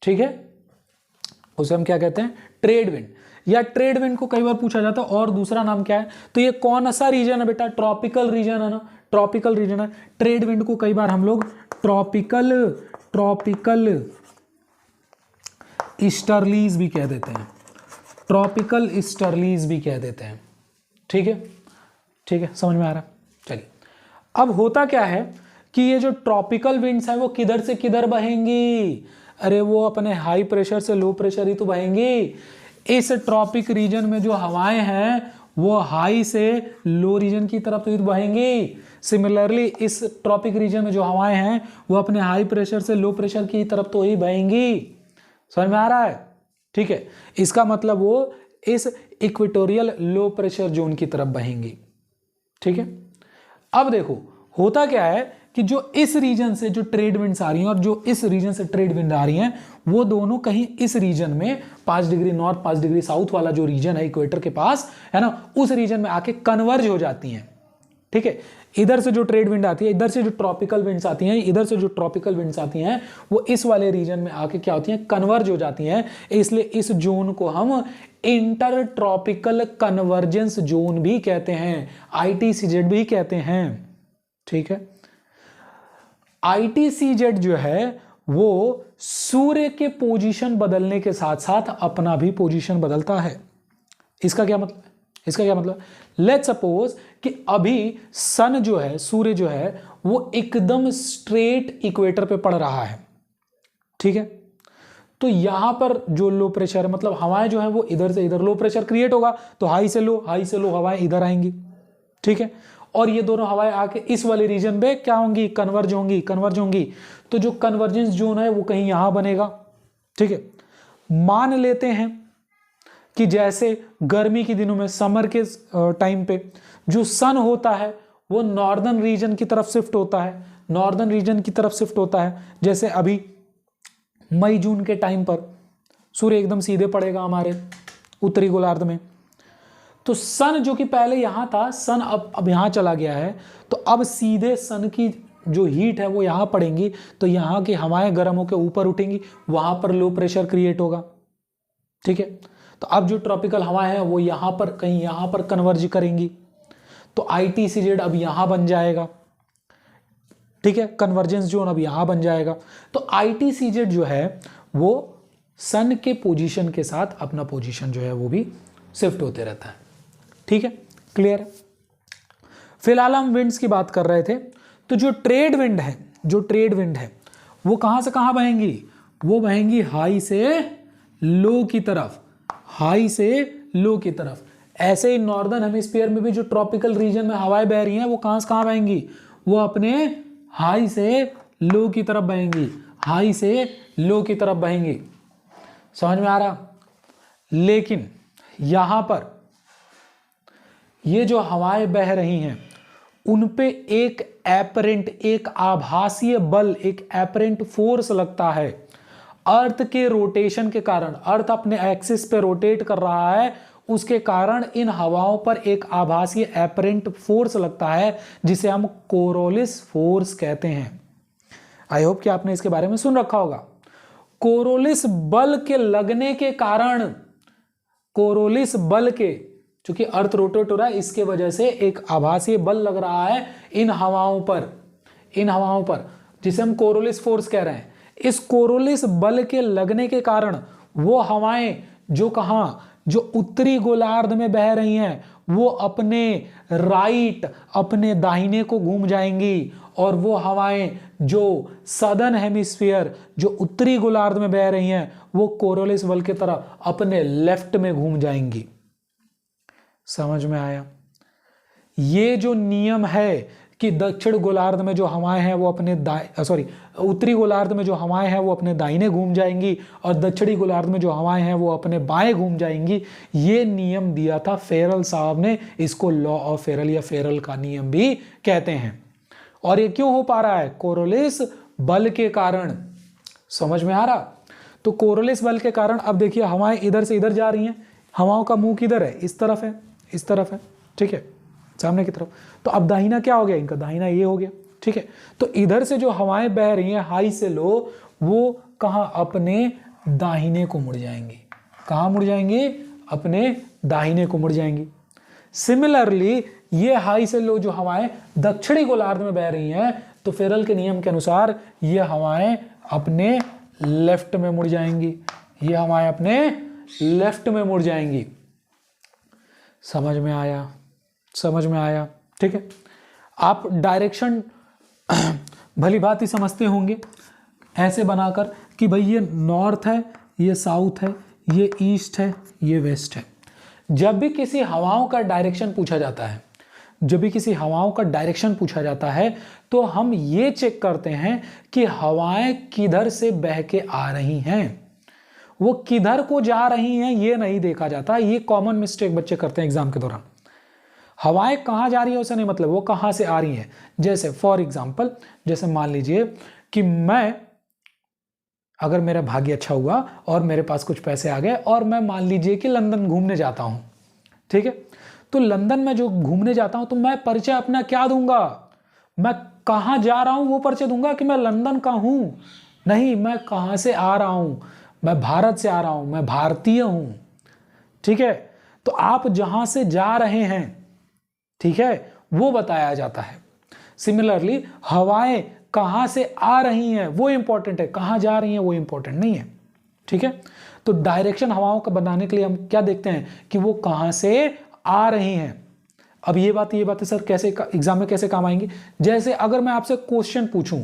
ठीक है, उसे हम क्या कहते हैं? Trade wind. या ट्रेड विंड को कई बार पूछा जाता है और दूसरा नाम क्या है, तो ये कौन सा रीजन है बेटा? ट्रॉपिकल रीजन है ना, ट्रॉपिकल रीजन है। ट्रेड विंड को कई बार हम लोग ट्रॉपिकल ईस्टर्लीज भी कह देते हैं, ट्रॉपिकल ईस्टर्लीज भी कह देते हैं। ठीक है, ठीक है, समझ में आ रहा है? चलिए, अब होता क्या है कि ये जो ट्रॉपिकल विंड्स है वो किधर से किधर बहेंगी? अरे वो अपने हाई प्रेशर से लो प्रेशर ही तो बहेंगी। इस ट्रॉपिक रीजन में जो हवाएं हैं वो हाई से लो रीजन की तरफ तो बहेंगी। सिमिलरली इस ट्रॉपिक रीजन में जो हवाएं हैं वो अपने हाई प्रेशर से लो प्रेशर की तरफ तो ही बहेंगी। समझ में आ रहा है? ठीक है, इसका मतलब वो इस इक्वेटोरियल लो प्रेशर जोन की तरफ बहेंगी। ठीक है, अब देखो होता क्या है कि जो इस रीजन से जो ट्रेड विंड्स आ रही हैं और जो इस रीजन से ट्रेड विंड आ रही हैं वो दोनों कहीं इस रीजन में 5 डिग्री नॉर्थ 5 डिग्री साउथ वाला जो रीजन है इक्वेटर के पास, है ना, उस रीजन में आके कन्वर्ज हो जाती हैं। ठीक है, इधर से जो ट्रेड विंड आती है, इधर से जो ट्रॉपिकल विंड्स आती हैं, इधर से जो ट्रॉपिकल विंड्स आती हैं, वो इस वाले रीजन में आके क्या होती हैं? कन्वर्ज हो जाती हैं। इसलिए इस जोन को हम इंटर ट्रॉपिकल कन्वर्जेंस जोन भी कहते हैं, ITCZ भी कहते हैं। ठीक है, ITCZ जो है वो सूर्य के पोजीशन बदलने के साथ साथ अपना भी पोजीशन बदलता है। इसका क्या मतलब है? इसका क्या मतलब, लेट्स सपोज कि अभी सन जो है, सूर्य जो है, वो एकदम स्ट्रेट इक्वेटर पे पड़ रहा है, ठीक है। तो यहां पर जो लो प्रेशर है, मतलब हवाएं जो है वो इधर से इधर लो प्रेशर क्रिएट होगा, तो हाई से लो हवाएं इधर आएंगी, ठीक है। और ये दोनों हवाएं आके इस वाले रीजन पे क्या होंगी, कन्वर्ज होंगी। तो जो कन्वर्जेंस जोन है वो कहीं यहां बनेगा, ठीक है। मान लेते हैं कि जैसे गर्मी के दिनों में, समर के टाइम पे जो सन होता है वो नॉर्दर्न रीजन की तरफ शिफ्ट होता है, जैसे अभी मई जून के टाइम पर सूर्य एकदम सीधे पड़ेगा हमारे उत्तरी गोलार्ध में। तो सन जो कि पहले यहां था, सन अब यहां चला गया है, तो अब सीधे सन की जो हीट है वो यहां पड़ेंगी, तो यहां की हवाएं गर्म होकर ऊपर उठेंगी, वहां पर लो प्रेशर क्रिएट होगा, ठीक है। तो अब जो ट्रॉपिकल हवाएं हैं वो यहां पर कहीं यहां पर कन्वर्ज करेंगी, तो ITCZ अब यहां बन जाएगा, ठीक है। कन्वर्जेंस जोन अब यहां बन जाएगा। तो ITCZ जो है वो सन के पोजीशन के साथ अपना पोजीशन जो है वो भी शिफ्ट होते रहता है, ठीक है, क्लियर है। फिलहाल हम विंड्स की बात कर रहे थे, तो जो ट्रेड विंड है वो कहां से कहां बहेंगी, वो बहेंगी हाई से लो की तरफ। ऐसे ही नॉर्दर्न हेमिस्फीयर में भी जो ट्रॉपिकल रीजन में हवाएं बह रही हैं वो कहां से कहां बहेंगी, वो अपने हाई से लो की तरफ बहेंगी, समझ में आ रहा। लेकिन यहां पर ये जो हवाएं बह रही हैं उन पे एक आभासीय बल, एक एपरेंट फोर्स लगता है। अर्थ के रोटेशन के कारण, अर्थ अपने एक्सिस पे रोटेट कर रहा है, उसके कारण इन हवाओं पर एक आभासीय एपरेंट फोर्स लगता है जिसे हम कोरोलिस फोर्स कहते हैं। आई होप कि आपने इसके बारे में सुन रखा होगा। कोरोलिस बल के लगने के कारण, चूंकि अर्थ रोटेट हो रहा है, इसके वजह से एक आभासीय बल लग रहा है इन हवाओं पर, जिसे हम कोरोलिस फोर्स कह रहे हैं। इस कोरोलिस बल के लगने के कारण वो हवाएं जो उत्तरी गोलार्ध में बह रही हैं वो अपने दाहिने को घूम जाएंगी, और वो हवाएं जो सदर्न हेमिस्फीयर, जो उत्तरी गोलार्ध में बह रही हैं, वो कोरोलिस बल की तरफ अपने लेफ्ट में घूम जाएंगी। समझ में आया। ये जो नियम है कि दक्षिण गोलार्ध में जो हवाएं हैं वो अपने उत्तरी गोलार्ध में जो हवाएं हैं वो अपने दाहिने घूम जाएंगी, और दक्षिणी गोलार्ध में जो हवाएं हैं वो अपने बाएं घूम जाएंगी। ये नियम दिया था फेरल साहब ने, इसको लॉ ऑफ फेरल या फेरल का नियम भी कहते हैं। और ये क्यों हो पा रहा है, कोरोलिस बल के कारण। समझ में आ रहा। तो कोरोलिस बल के कारण अब देखिए हवाएं इधर से इधर जा रही हैं, हवाओं का मुंह किधर है, इस तरफ है, ठीक है, सामने की तरफ। तो अब दाहिना क्या हो गया, इनका दाहिना ये हो गया, ठीक है। तो इधर से जो हवाएं बह रही हैं हाई से लो, वो कहां, अपने दाहिने को मुड़ जाएंगी। कहां मुड़ जाएंगी, अपने दाहिने को मुड़ जाएंगी। सिमिलरली ये हाई से लो जो हवाएं दक्षिणी गोलार्ध में बह रही हैं, तो फेरल के नियम के अनुसार ये हवाएं अपने लेफ्ट में मुड़ जाएंगी, ये हवाएं अपने लेफ्ट में मुड़ जाएंगी। समझ में आया, ठीक है। आप डायरेक्शन भली भांति समझते होंगे ऐसे बनाकर कि भाई ये नॉर्थ है, ये साउथ है, ये ईस्ट है, ये वेस्ट है। जब भी किसी हवाओं का डायरेक्शन पूछा जाता है तो हम ये चेक करते हैं कि हवाएं किधर से बह के आ रही हैं, वो किधर को जा रही हैं ये नहीं देखा जाता। ये कॉमन मिस्टेक बच्चे करते हैं एग्जाम के दौरान। हवाएं कहाँ जा रही है उसे नहीं मतलब, वो कहाँ से आ रही हैं। जैसे फॉर एग्जाम्पल, जैसे मान लीजिए कि अगर मेरा भाग्य अच्छा हुआ और मेरे पास कुछ पैसे आ गए और मैं मान लीजिए कि लंदन घूमने जाता हूं, ठीक है। तो लंदन में जो घूमने जाता हूं तो मैं परिचय अपना क्या दूंगा, मैं कहां जा रहा हूं वो परिचय दूंगा कि मैं लंदन का हूं, नहीं, मैं कहां से आ रहा हूं, मैं भारत से आ रहा हूं, मैं भारतीय हूं, ठीक है। तो आप जहां से जा रहे हैं, ठीक है, वो बताया जाता है। सिमिलरली हवाएं कहां से आ रही हैं वो इंपॉर्टेंट है, कहां जा रही हैं वो इंपॉर्टेंट नहीं है, ठीक है। तो डायरेक्शन हवाओं का बनाने के लिए हम क्या देखते हैं कि वो कहां से आ रही हैं। अब ये बातें सर कैसे एग्जाम में कैसे काम आएंगी? जैसे अगर मैं आपसे क्वेश्चन पूछूं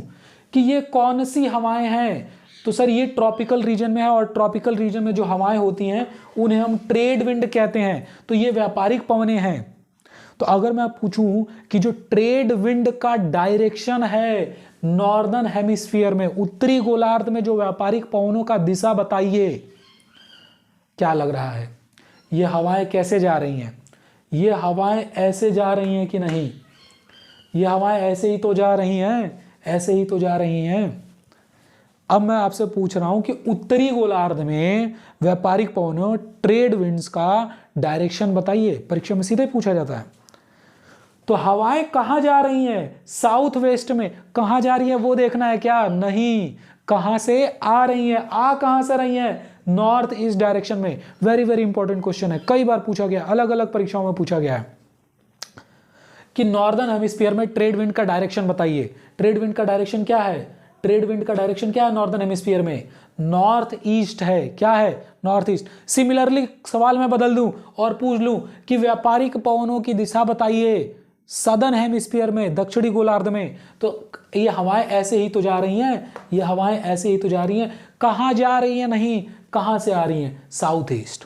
कि ये कौन सी हवाएं हैं, तो सर ये ट्रॉपिकल रीजन में है, और ट्रॉपिकल रीजन में जो हवाएं होती हैं उन्हें हम ट्रेड विंड कहते हैं, तो ये व्यापारिक पवनें हैं। तो अगर मैं पूछूं कि जो ट्रेड विंड का डायरेक्शन है नॉर्दर्न हेमिस्फीयर में, उत्तरी गोलार्ध में जो व्यापारिक पवनों का दिशा बताइए, क्या लग रहा है? ये हवाएं कैसे जा रही हैं? ये हवाएं ऐसे जा रही हैं कि नहीं? ये हवाएं ऐसे ही तो जा रही हैं, ऐसे ही तो जा रही हैं। अब मैं आपसे पूछ रहा हूं कि उत्तरी गोलार्ध में व्यापारिक पवनों ट्रेड विंड्स का डायरेक्शन बताइए, परीक्षा में सीधे पूछा जाता है। तो हवाएं कहां जा रही हैं? साउथ वेस्ट में। कहां जा रही है वो देखना है क्या? नहीं, कहां से आ रही है? कहां से रही है? नॉर्थ ईस्ट डायरेक्शन में। वेरी वेरी इंपॉर्टेंट क्वेश्चन है, कई बार पूछा गया, अलग अलग परीक्षाओं में पूछा गया है कि नॉर्दर्न हेमिस्फीयर में ट्रेड विंड का डायरेक्शन बताइए। ट्रेड विंड का डायरेक्शन क्या है? ट्रेड विंड का डायरेक्शन क्या है नॉर्दर्न हेमिस्फीयर में? नॉर्थ ईस्ट है। क्या है? North east. सिमिलरली सवाल मैं बदल दूं और पूछ लूं कि व्यापारिक पवनों की दिशा बताइए सदर्न हेमिस्फीयर में, दक्षिणी गोलार्ध में, तो ये हवाएं ऐसे ही तो जा रही हैं, ये हवाएं ऐसे ही तो जा रही हैं। कहां जा रही हैं? नहीं, कहां से आ रही हैं? South east.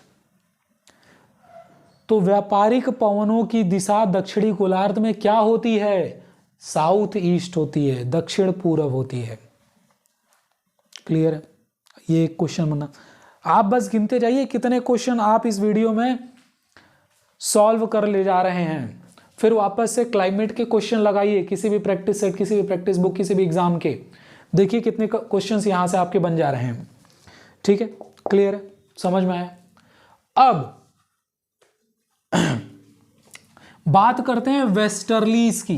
तो व्यापारिक पवनों की दिशा दक्षिणी गोलार्ध में क्या होती है? साउथ ईस्ट होती है, दक्षिण पूर्व होती है। क्लियर है? ये एक क्वेश्चन बना, आप बस गिनते जाइए कितने क्वेश्चन आप इस वीडियो में सॉल्व कर ले जा रहे हैं। फिर वापस से क्लाइमेट के क्वेश्चन लगाइए, किसी भी प्रैक्टिस सेट, किसी भी प्रैक्टिस बुक, किसी भी एग्जाम के, देखिए कितने क्वेश्चंस यहां से आपके बन जा रहे हैं। ठीक है? क्लियर है? समझ में आया? अब बात करते हैं वेस्टर्लीज की।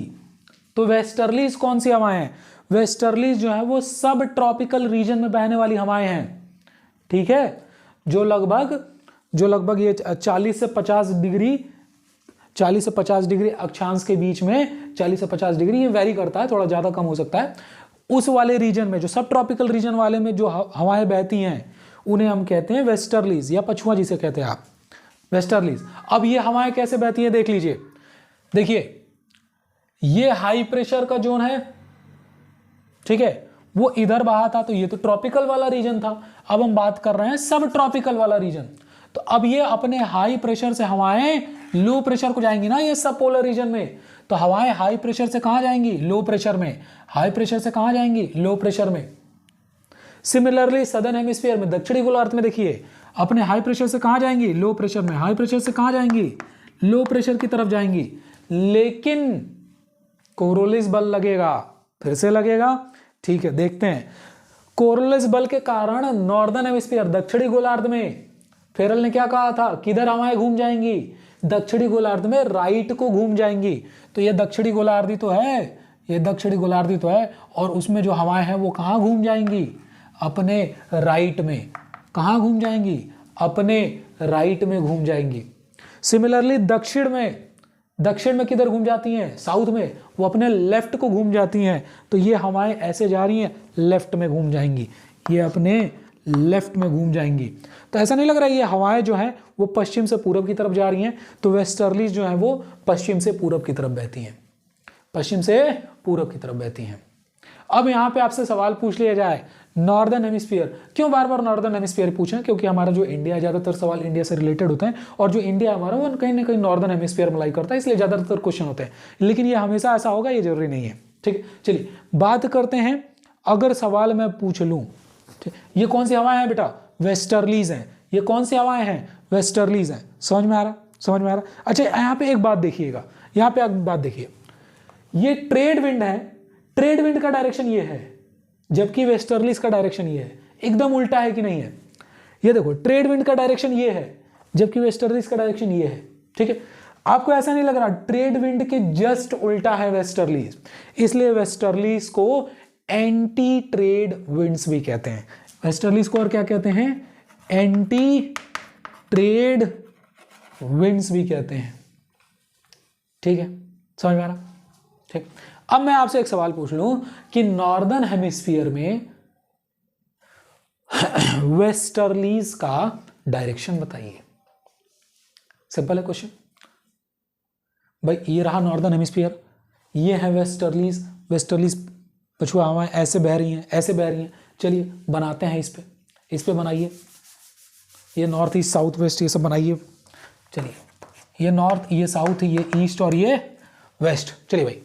तो वेस्टर्लीज कौन सी हवाएं हैं? वेस्टर्लीज जो है वो सब ट्रॉपिकल रीजन में बहने वाली हवाएं हैं। ठीक है? जो लगभग ये 40 से 50 डिग्री अक्षांश के बीच में, 40 से 50 डिग्री, ये वेरी करता है, थोड़ा ज्यादा कम हो सकता है। उस वाले रीजन में, जो सब ट्रॉपिकल रीजन वाले में जो हवाएं बहती हैं उन्हें हम कहते हैं वेस्टर्लीज, या पछुआ जिसे कहते हैं आप, वेस्टर्लीज। अब ये हवाएं कैसे बहती हैं देख लीजिए। देखिए ये हाई प्रेशर का जोन है, ठीक है, वो इधर बहा था, तो ये तो ट्रॉपिकल वाला रीजन था। अब हम बात कर रहे हैं सब ट्रॉपिकल वाला रीजन। तो अब ये अपने हाई प्रेशर से हवाएं लो प्रेशर को जाएंगी ना, ये सब पोलर रीजन में। तो हवाएं हाई प्रेशर से कहां जाएंगी? लो प्रेशर में। हाई प्रेशर से कहां जाएंगी? लो प्रेशर में। सिमिलरली सदर्न हेमिस्फीयर में, दक्षिणी गोलार्ध में देखिए, अपने हाई प्रेशर से कहां जाएंगी? लो प्रेशर में। हाई प्रेशर से कहां जाएंगी? लो प्रेशर की तरफ जाएंगी। लेकिन कोरोलिस बल लगेगा, फिर से लगेगा। ठीक है, देखते हैं। कोरोलिस बल के कारण नॉर्दर्न हेमिस्फीयर, दक्षिणी गोलार्ध में, फेरल ने क्या कहा था? किधर हवाएं घूम जाएंगी? दक्षिणी गोलार्ध में राइट को घूम जाएंगी। तो ये दक्षिणी गोलार्धी तो है, ये दक्षिणी गोलार्धी तो है, और उसमें जो हवाएं हैं वो कहां घूम जाएंगी? अपने राइट में। कहां घूम जाएंगी? अपने राइट में घूम जाएंगी। सिमिलरली दक्षिण में किधर घूम जाती हैं? साउथ में, वो अपने लेफ्ट को घूम जाती हैं। तो ये हवाएं ऐसे जा रही हैं, लेफ्ट में घूम जाएंगी, ये अपने लेफ्ट में घूम जाएंगी। तो ऐसा नहीं लग रहा है ये हवाएं जो हैं वो पश्चिम से पूरब की तरफ जा रही हैं? तो वेस्टर्लीज जो है वो पश्चिम से पूरब की तरफ बहती हैं, पश्चिम से पूरब की तरफ बहती हैं। अब यहां पे आपसे सवाल पूछ लिया जाए, नॉर्दर्न हेमिस्फीयर, क्यों बार बार नॉर्दर्न हेमिस्फीयर पूछें? क्योंकि हमारा जो इंडिया, ज्यादातर सवाल इंडिया से रिलेटेड होते हैं, और जो इंडिया हमारा वो कहीं ना कहीं नॉर्दर्न हेमिस्फीयर में लाई करता है, इसलिए ज्यादातर क्वेश्चन होते हैं। लेकिन ये हमेशा ऐसा होगा ये जरूरी नहीं है। ठीक, चलिए बात करते हैं। अगर सवाल मैं पूछ लूं, ये कौन सी हवाएं हैं बेटा? वेस्टर्लीज हैं। ये कौन सी हवाएं हैं? वेस्टर्लीज हैं। समझ में आ रहा? अच्छा, यहाँ पे एक बात देखिएगा, यहाँ पे एक बात देखिए, ये ट्रेड विंड है, ट्रेड विंड का डायरेक्शन ये है, जबकि वेस्टर्लीज का डायरेक्शन ये है। एकदम उल्टा है कि नहीं है? ये देखो, ट्रेड विंड का डायरेक्शन ये है, जबकि वेस्टर्लीज का डायरेक्शन ये है। ठीक है, आपको ऐसा नहीं लग रहा? ट्रेड विंड के जस्ट उल्टा है वेस्टर्लीज, इसलिए वेस्टर्लीज को एंटी ट्रेड विंड्स भी कहते हैं। वेस्टर्लीज को और क्या कहते हैं? एंटी ट्रेड विंड्स भी कहते हैं। ठीक है, समझ में आ रहा? ठीक, अब मैं आपसे एक सवाल पूछ लूं कि नॉर्दर्न हेमिस्फीयर में वेस्टर्लीज का डायरेक्शन बताइए। सिंपल है क्वेश्चन, भाई ये रहा नॉर्दर्न हेमिस्फीयर, ये है वेस्टर्लीज, वेस्टर्लीज पछुआ हवाएं ऐसे बह रही हैं, ऐसे बह रही हैं। चलिए बनाते हैं इस पे बनाइए, ये नॉर्थ ईस्ट साउथ वेस्ट ये सब बनाइए। चलिए ये नॉर्थ, ये साउथ, ये ईस्ट और ये वेस्ट। चलिए भाई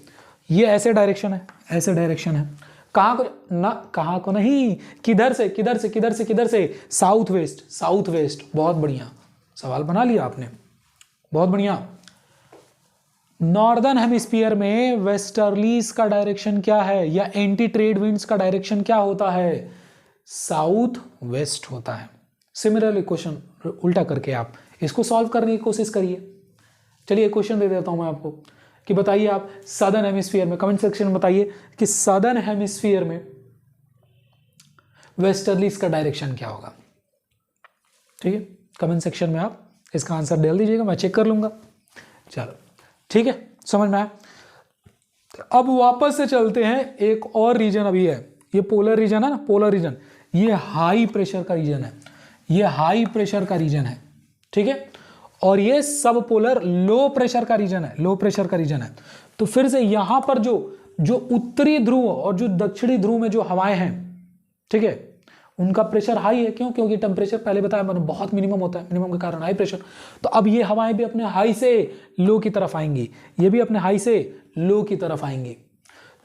ये ऐसे डायरेक्शन है, ऐसे डायरेक्शन है। कहाँ को ना, कहाँ को नहीं, किधर से किधर से किधर से किधर से, साउथ वेस्ट, साउथ वेस्ट। बहुत बढ़िया सवाल बना लिया आपने, बहुत बढ़िया। नॉर्दर्न हेमिस्फीयर में वेस्टर्लीज का डायरेक्शन क्या है, या एंटी ट्रेड विंड्स का डायरेक्शन क्या होता है, साउथ वेस्ट होता है। सिमिलरली क्वेश्चन उल्टा करके आप इसको सॉल्व करने की कोशिश करिए। चलिए क्वेश्चन दे देता हूं मैं आपको कि बताइए आप सदर्न हेमिस्फीयर में, कमेंट सेक्शन में बताइए कि सदर्न हेमिस्फीयर में वेस्टर्लीज का डायरेक्शन क्या होगा। ठीक है, कमेंट सेक्शन में आप इसका आंसर डाल दीजिएगा, मैं चेक कर लूंगा। चलो ठीक है, समझ में आया। अब वापस से चलते हैं, एक और रीजन अभी है, ये पोलर रीजन है ना, पोलर रीजन, ये हाई प्रेशर का रीजन है, ये हाई प्रेशर का रीजन है। ठीक है, और ये सब पोलर लो प्रेशर का रीजन है, लो प्रेशर का रीजन है। तो फिर से यहां पर जो उत्तरी ध्रुव और जो दक्षिणी ध्रुव में जो हवाएं हैं, ठीक है, उनका प्रेशर हाई है। क्यों? क्योंकि टेम्परेचर पहले बताया मैंने बहुत मिनिमम होता है, मिनिमम के कारण हाई प्रेशर। तो अब ये हवाएं भी अपने हाई से लो की तरफ आएंगी, ये भी अपने हाई से लो की तरफ आएंगी।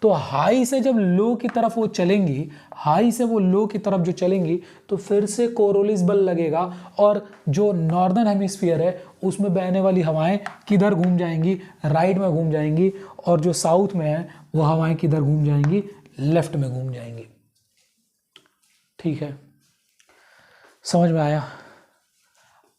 तो हाई से जब लो की तरफ वो चलेंगी, हाई से वो लो की तरफ जो चलेंगी, तो फिर से कोरोलिस बल लगेगा और जो नॉर्दर्न हेमिस्फीयर है उसमें बहने वाली हवाएं किधर घूम जाएंगी, राइट में घूम जाएंगी, और जो साउथ में है वो हवाएं किधर घूम जाएंगी, लेफ्ट में घूम जाएंगी। ठीक है, समझ में आया।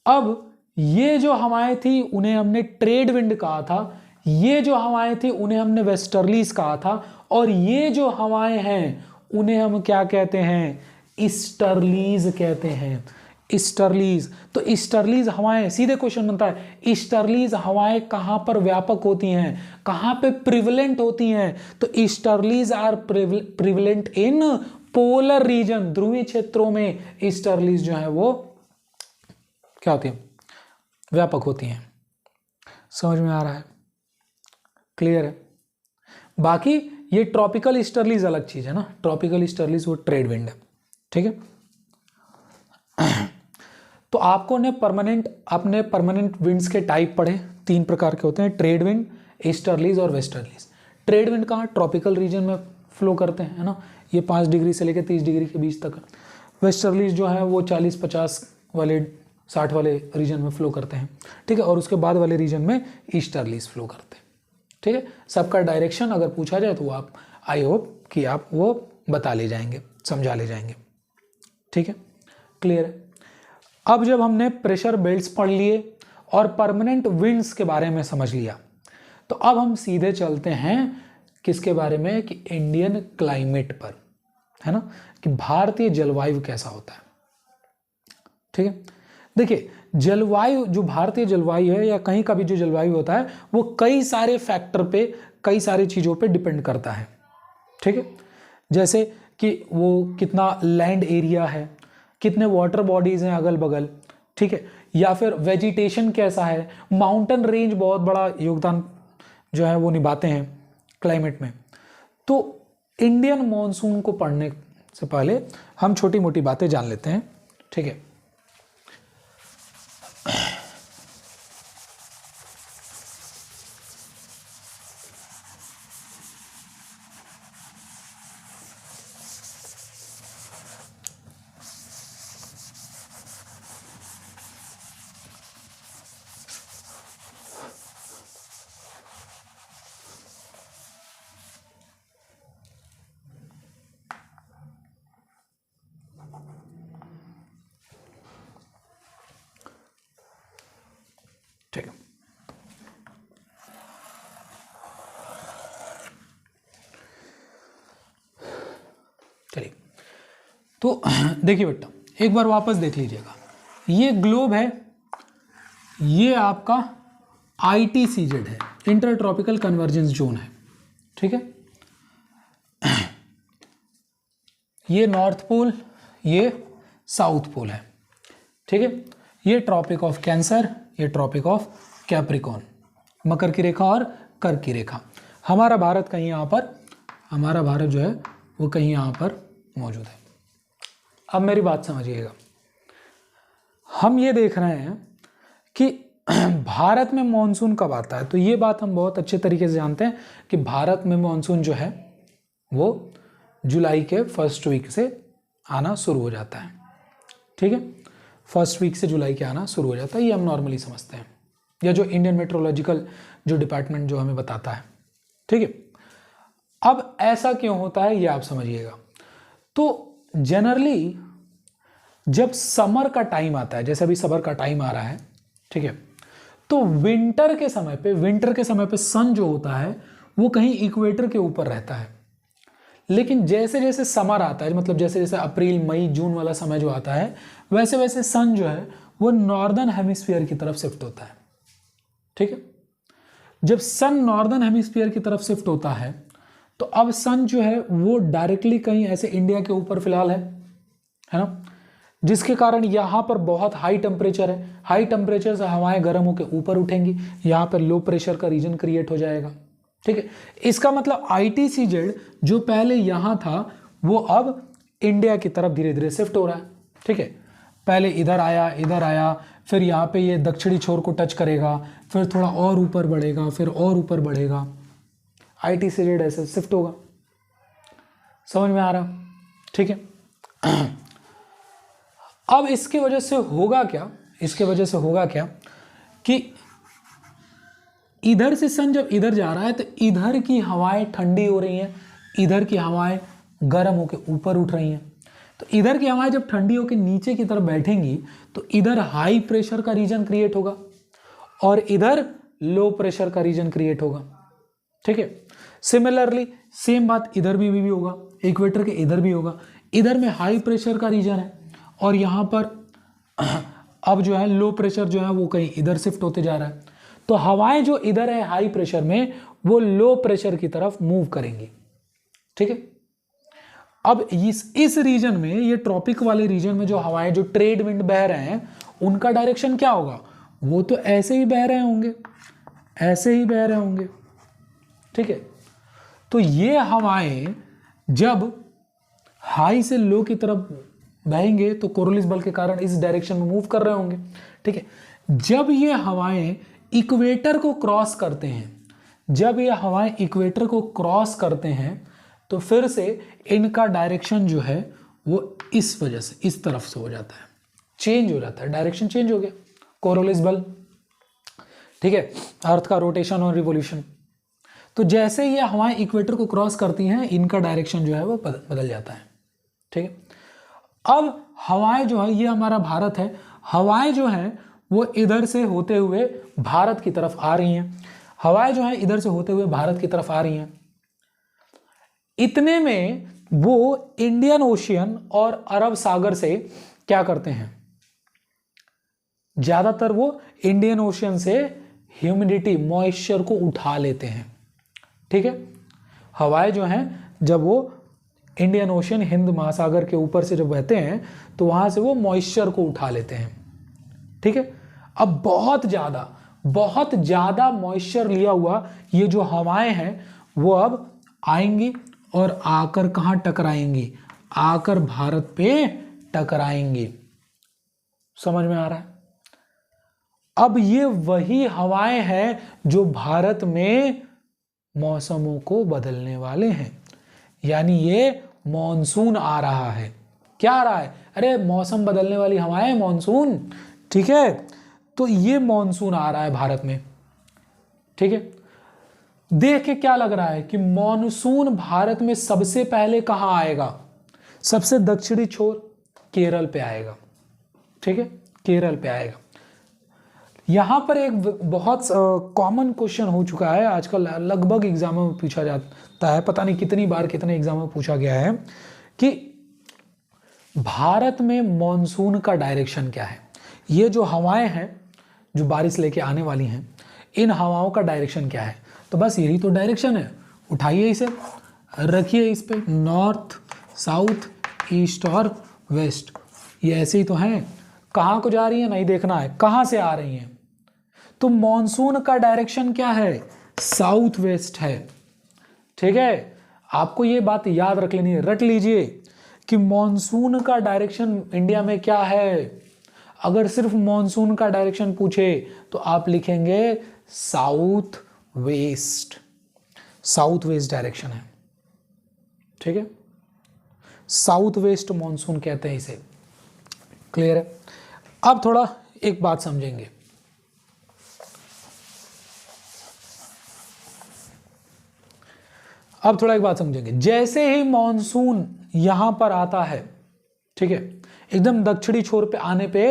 अब ये जो हवाएं थी उन्हें हमने ट्रेड विंड कहा था, ये जो हवाएं थी उन्हें हमने वेस्टर्लीज कहा था, और ये जो हवाएं हैं उन्हें हम क्या कहते हैं, ईस्टर्लीज कहते हैं, ईस्टर्लीज। तो ईस्टर्लीज हवाएं, सीधे क्वेश्चन बनता है, ईस्टर्लीज हवाएं कहां पर व्यापक होती हैं, कहां पे प्रिवलेंट होती हैं? तो easterlies are prevalent in polar region, ध्रुवीय क्षेत्रों में ईस्टर्लीज जो है वो क्या होती है, व्यापक होती हैं। समझ में आ रहा है, क्लियर है। बाकी ये ट्रॉपिकल ईस्टर्लीज अलग चीज है ना, ट्रॉपिकल ईस्टर्लीज वो ट्रेड विंड है। ठीक है, तो आपको ने परमानेंट विंड्स के टाइप पढ़े, 3 प्रकार के होते हैं, ट्रेड विंड, ईस्टर्लीज और वेस्टर्लीज। ट्रेड विंड कहाँ, ट्रॉपिकल रीजन में फ्लो करते हैं, है ना, ये 5 डिग्री से लेकर 30 डिग्री के बीच तक। वेस्टर्लीज जो है वो 40-50 वाले 60 वाले रीजन में फ्लो करते हैं। ठीक है, और उसके बाद वाले रीजन में ईस्टर्लीज फ्लो करते हैं। ठीक है, सबका डायरेक्शन अगर पूछा जाए तो आप, आई होप कि आप वो बता ले जाएंगे, समझा ले जाएंगे। ठीक है, क्लियर है। अब जब हमने प्रेशर बेल्ट्स पढ़ लिए और परमानेंट विंड्स के बारे में समझ लिया, तो अब हम सीधे चलते हैं किसके बारे में, कि इंडियन क्लाइमेट पर, है ना, कि भारतीय जलवायु कैसा होता है। ठीक है, देखिए जलवायु, जो भारतीय जलवायु है या कहीं का भी जो जलवायु होता है, वो कई सारे फैक्टर पे, कई सारी चीज़ों पे डिपेंड करता है। ठीक है, जैसे कि वो कितना लैंड एरिया है, कितने वाटर बॉडीज़ हैं अगल बगल, ठीक है, या फिर वेजिटेशन कैसा है। माउंटेन रेंज बहुत बड़ा योगदान जो है वो निभाते हैं क्लाइमेट में। तो इंडियन मॉनसून को पढ़ने से पहले हम छोटी मोटी बातें जान लेते हैं। ठीक है, ठीक है, चलिए तो देखिए बेटा, एक बार वापस देख लीजिएगा, ये ग्लोब है, ये आपका ITCZ है, इंटर ट्रॉपिकल कन्वर्जेंस जोन है। ठीक है, ये नॉर्थ पोल, ये साउथ पोल है। ठीक है, ये ट्रॉपिक ऑफ कैंसर, ये ट्रॉपिक ऑफ कैप्रिकॉन। मकर की रेखा और कर्क की रेखा। हमारा भारत कहीं यहाँ पर, हमारा भारत जो है वो कहीं यहाँ पर मौजूद है। अब मेरी बात समझिएगा, हम ये देख रहे हैं कि भारत में मॉनसून कब आता है। तो ये बात हम बहुत अच्छे तरीके से जानते हैं कि भारत में मॉनसून जो है वो जुलाई के फर्स्ट वीक से आना शुरू हो जाता है। ठीक है, फर्स्ट वीक से जुलाई के आना शुरू हो जाता है, ये हम नॉर्मली समझते हैं, या जो इंडियन मेट्रोलॉजिकल जो डिपार्टमेंट जो हमें बताता है। ठीक है, अब ऐसा क्यों होता है ये आप समझिएगा। तो जनरली जब समर का टाइम आता है, जैसे अभी समर का टाइम आ रहा है, ठीक है, तो विंटर के समय पे सन जो होता है वो कहीं इक्वेटर के ऊपर रहता है। लेकिन जैसे जैसे समर आता है, मतलब जैसे जैसे अप्रैल मई जून वाला समय जो आता है, वैसे वैसे सन जो है वो नॉर्दर्न हेमिस्फीयर की तरफ शिफ्ट होता है। ठीक है, जब सन नॉर्दर्न हेमिस्फीयर की तरफ शिफ्ट होता है तो अब सन जो है वो डायरेक्टली कहीं ऐसे इंडिया के ऊपर फिलहाल है ना, जिसके कारण यहाँ पर बहुत हाई टेम्परेचर है। हाई टेम्परेचर से हवाएं गर्म होकर ऊपर उठेंगी, यहाँ पर लो प्रेशर का रीजन क्रिएट हो जाएगा। ठीक है, इसका मतलब ITCZ जो पहले यहाँ था वो अब इंडिया की तरफ धीरे धीरे शिफ्ट हो रहा है। ठीक है, पहले इधर आया, फिर यहाँ पे ये दक्षिणी छोर को टच करेगा, फिर थोड़ा और ऊपर बढ़ेगा, फिर और ऊपर बढ़ेगा, ITCZ ऐसे शिफ्ट होगा। समझ में आ रहा? ठीक है, अब इसके वजह से होगा क्या, कि इधर से सन जब इधर जा रहा है तो इधर की हवाएं ठंडी हो रही हैं, इधर की हवाएं गर्म होकर ऊपर उठ रही हैं। तो इधर की हवाएं जब ठंडी होकर नीचे की तरफ बैठेंगी तो इधर हाई प्रेशर का रीजन क्रिएट होगा और इधर लो प्रेशर का रीजन क्रिएट होगा। ठीक है, सिमिलरली सेम बात इधर भी होगा, इक्वेटर के इधर भी होगा। इधर में हाई प्रेशर का रीजन है और यहाँ पर अब जो है लो प्रेशर जो है वो कहीं इधर शिफ्ट होते जा रहा है। तो हवाएं जो इधर है हाई प्रेशर में वो लो प्रेशर की तरफ मूव करेंगी। ठीक है, अब इस रीजन में, ये ट्रॉपिक वाले रीजन में जो हवाएं, जो ट्रेड विंड बह रहे हैं, उनका डायरेक्शन क्या होगा? वो तो ऐसे ही बह रहे होंगे, ठीक है। तो ये हवाएं जब हाई से लो की तरफ बहेंगे तो कोरोलिस बल के कारण इस डायरेक्शन में मूव कर रहे होंगे। ठीक है, जब ये हवाएं इक्वेटर को क्रॉस करते हैं, तो फिर से इनका डायरेक्शन जो है वो इस वजह से इस तरफ से हो जाता है, चेंज हो जाता है, डायरेक्शन चेंज हो गया, कोरोलिस बल। ठीक है, अर्थ का रोटेशन और रिवोल्यूशन। तो जैसे ये हवाएं इक्वेटर को क्रॉस करती हैं, इनका डायरेक्शन जो है वो बदल जाता है। ठीक है, अब हवाएं जो है, ये हमारा भारत है, हवाएं जो हैं वो इधर से होते हुए भारत की तरफ आ रही हैं। इतने में वो इंडियन ओशियन और अरब सागर से क्या करते हैं, ज्यादातर वो इंडियन ओशियन से ह्यूमिडिटी, मॉइस्चर को उठा लेते हैं। ठीक है, हवाएं जो हैं जब वो इंडियन ओशियन, हिंद महासागर के ऊपर से जब बहते हैं तो वहां से वो मॉइस्चर को उठा लेते हैं। ठीक है, अब बहुत ज्यादा मॉइस्चर लिया हुआ ये जो हवाएं हैं वो अब आएंगी और आकर कहां टकराएंगी, आकर भारत पे टकराएंगी। समझ में आ रहा है? अब ये वही हवाएं हैं जो भारत में मौसमों को बदलने वाले हैं, यानी ये मॉनसून आ रहा है। क्या आ रहा है? अरे मौसम बदलने वाली हवाएं, मॉनसून। ठीक है, तो ये मॉनसून आ रहा है भारत में। ठीक है, देख के क्या लग रहा है कि मॉनसून भारत में सबसे पहले कहां आएगा? सबसे दक्षिणी छोर केरल पे आएगा। ठीक है, केरल पे आएगा। यहां पर एक बहुत कॉमन क्वेश्चन हो चुका है आजकल, लगभग एग्जामों में पूछा जाता है, पता नहीं कितनी बार कितने एग्जाम में पूछा गया है कि भारत में मॉनसून का डायरेक्शन क्या है। ये जो हवाएं हैं जो बारिश लेके आने वाली हैं, इन हवाओं का डायरेक्शन क्या है? तो बस यही तो डायरेक्शन है, उठाइए इसे, रखिए इस पे, नॉर्थ, साउथ, ईस्ट और वेस्ट, ये ऐसे ही तो हैं। कहाँ को जा रही है नहीं देखना है, कहाँ से आ रही हैं। तो मॉनसून का डायरेक्शन क्या है, साउथ वेस्ट है। ठीक है, आपको ये बात याद रख लेनी है, रट लीजिए कि मॉनसून का डायरेक्शन इंडिया में क्या है। अगर सिर्फ मॉनसून का डायरेक्शन पूछे तो आप लिखेंगे south west, south west direction है। ठीक है, साउथ वेस्ट मॉनसून कहते हैं इसे। क्लियर है? अब थोड़ा एक बात समझेंगे। अब थोड़ा एक बात समझेंगे, जैसे ही मॉनसून यहां पर आता है, ठीक है, एकदम दक्षिणी छोर पे आने पे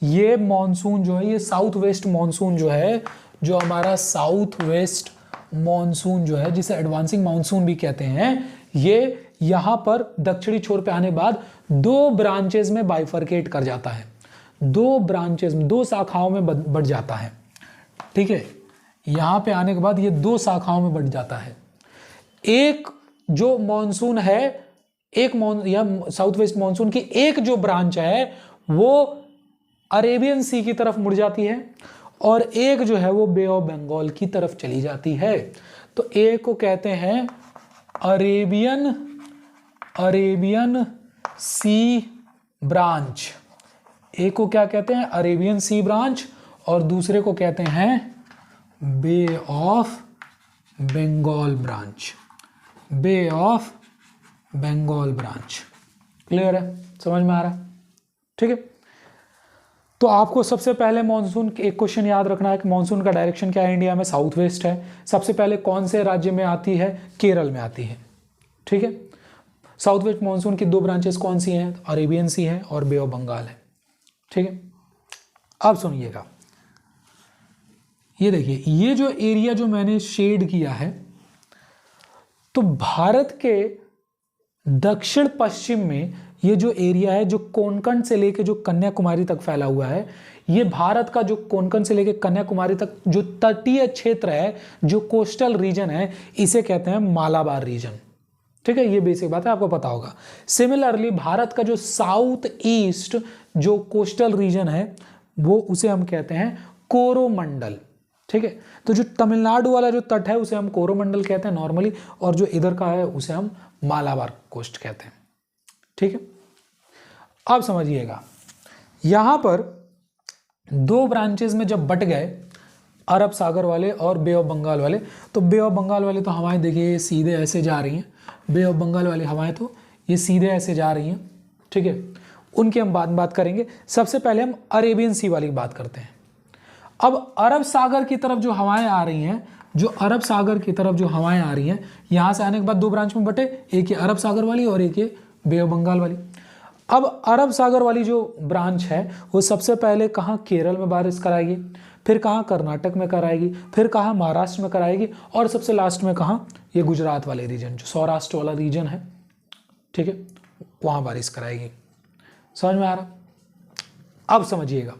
ये मॉनसून जो है, ये साउथ वेस्ट मॉनसून जो है, जो हमारा साउथ वेस्ट मॉनसून जो है, जिसे एडवांसिंग मॉनसून भी कहते हैं, ये यहां पर दक्षिणी छोर पे आने बाद दो ब्रांचेस में बाइफरकेट कर जाता है, दो ब्रांचेस में, दो शाखाओं में बढ़ जाता है। ठीक है, यहां पे आने के बाद ये दो शाखाओं में बढ़ जाता है। एक जो मॉनसून है, एक या साउथ वेस्ट मॉनसून की एक जो ब्रांच है वो अरेबियन सी की तरफ मुड़ जाती है और एक जो है वो बे ऑफ बंगाल की तरफ चली जाती है। तो एक को कहते हैं अरेबियन सी ब्रांच, एक को क्या कहते हैं, अरेबियन सी ब्रांच, और दूसरे को कहते हैं Bay of Bengal branch, Bay of Bengal branch. Clear है, समझ में आ रहा है? ठीक है, तो आपको सबसे पहले मॉनसून एक क्वेश्चन याद रखना है कि मॉनसून का डायरेक्शन क्या है इंडिया में, साउथ वेस्ट है। सबसे पहले कौन से राज्य में आती है, केरल में आती है। ठीक है, साउथ वेस्ट मॉनसून की दो ब्रांचेस कौन सी हैं, अरेबियन सी है और बे ऑफ बंगाल है। ठीक है, अब सुनिएगा, ये देखिए, ये जो एरिया जो मैंने शेड किया है, तो भारत के दक्षिण पश्चिम में ये जो एरिया है, जो कोंकण से लेके जो कन्याकुमारी तक फैला हुआ है, ये भारत का जो कोंकण से लेके कन्याकुमारी तक जो तटीय क्षेत्र है, जो कोस्टल रीजन है, इसे कहते हैं मालाबार रीजन। ठीक है, ये बेसिक बात है, आपको पता होगा। सिमिलरली भारत का जो साउथ ईस्ट जो कोस्टल रीजन है, वो उसे हम कहते हैं कोरोमंडल। ठीक है, तो जो तमिलनाडु वाला जो तट है उसे हम कोरोमंडल कहते हैं नॉर्मली, और जो इधर का है उसे हम मालाबार कोस्ट कहते हैं। ठीक है, अब समझिएगा, यहां पर दो ब्रांचेस में जब बट गए, अरब सागर वाले और बे ऑफ बंगाल वाले, तो बे ऑफ बंगाल वाले तो हवाएं देखिए सीधे ऐसे जा रही हैं, बे ऑफ बंगाल वाली हवाएं तो ये सीधे ऐसे जा रही हैं। ठीक है, उनकी हम बात करेंगे। सबसे पहले हम अरेबियन सी वाली बात करते हैं। अब अरब सागर की तरफ जो हवाएं आ रही हैं, जो अरब सागर की तरफ जो हवाएं आ रही हैं, यहां से आने के बाद दो ब्रांच में बटे, एक ये अरब सागर वाली और एक ये बे ऑफ बंगाल वाली। अब अरब सागर वाली जो ब्रांच है वो सबसे पहले कहाँ, केरल में बारिश कराएगी, फिर कहाँ कर्नाटक में कराएगी, फिर कहाँ महाराष्ट्र में कराएगी, और सबसे लास्ट में कहाँ, ये गुजरात वाले रीजन, जो सौराष्ट्र वाला रीजन है, ठीक है, वहाँ बारिश कराएगी। समझ में आ रहा? अब समझिएगा,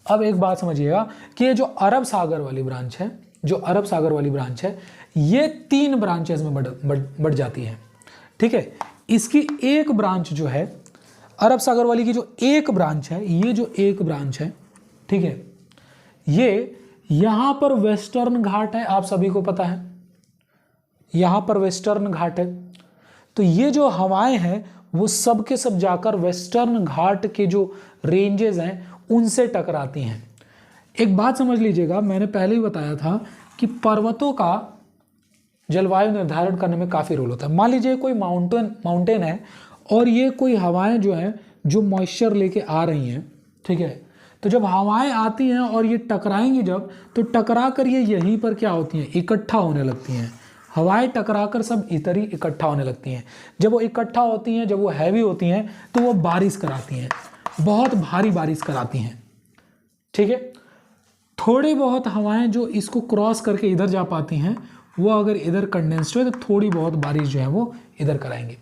अब एक बात समझिएगा कि ये जो अरब सागर वाली ब्रांच है, जो अरब सागर वाली ब्रांच है, ये तीन ब्रांचेस में बढ़ जाती है। ठीक है, इसकी एक ब्रांच जो है, अरब सागर वाली की जो एक ब्रांच है, ये जो एक ब्रांच है, ठीक है, ये यहां पर वेस्टर्न घाट है, आप सभी को पता है, यहां पर वेस्टर्न घाट है। तो ये जो हवाएं हैं वो सब के सब जाकर वेस्टर्न घाट के जो रेंजेस हैं उनसे टकराती हैं। एक बात समझ लीजिएगा, मैंने पहले ही बताया था कि पर्वतों का जलवायु निर्धारण करने में काफ़ी रोल होता है। मान लीजिए कोई माउंटेन है और ये कोई हवाएं जो हैं जो मॉइस्चर लेके आ रही हैं, ठीक है, तो जब हवाएं आती हैं और ये टकराएंगी जब, तो टकरा कर ये यहीं पर क्या होती हैं, इकट्ठा होने लगती हैं। हवाएं टकराकर सब इधर ही इकट्ठा होने लगती हैं। जब वो इकट्ठा होती हैं, जब वो हैवी होती हैं, तो वो बारिश कराती हैं, बहुत भारी बारिश कराती हैं। ठीक है, थोड़ी बहुत हवाएं जो इसको क्रॉस करके इधर जा पाती हैं, वो अगर इधर कंडेंस्ड है तो थोड़ी बहुत बारिश जो है वो इधर कराएंगे।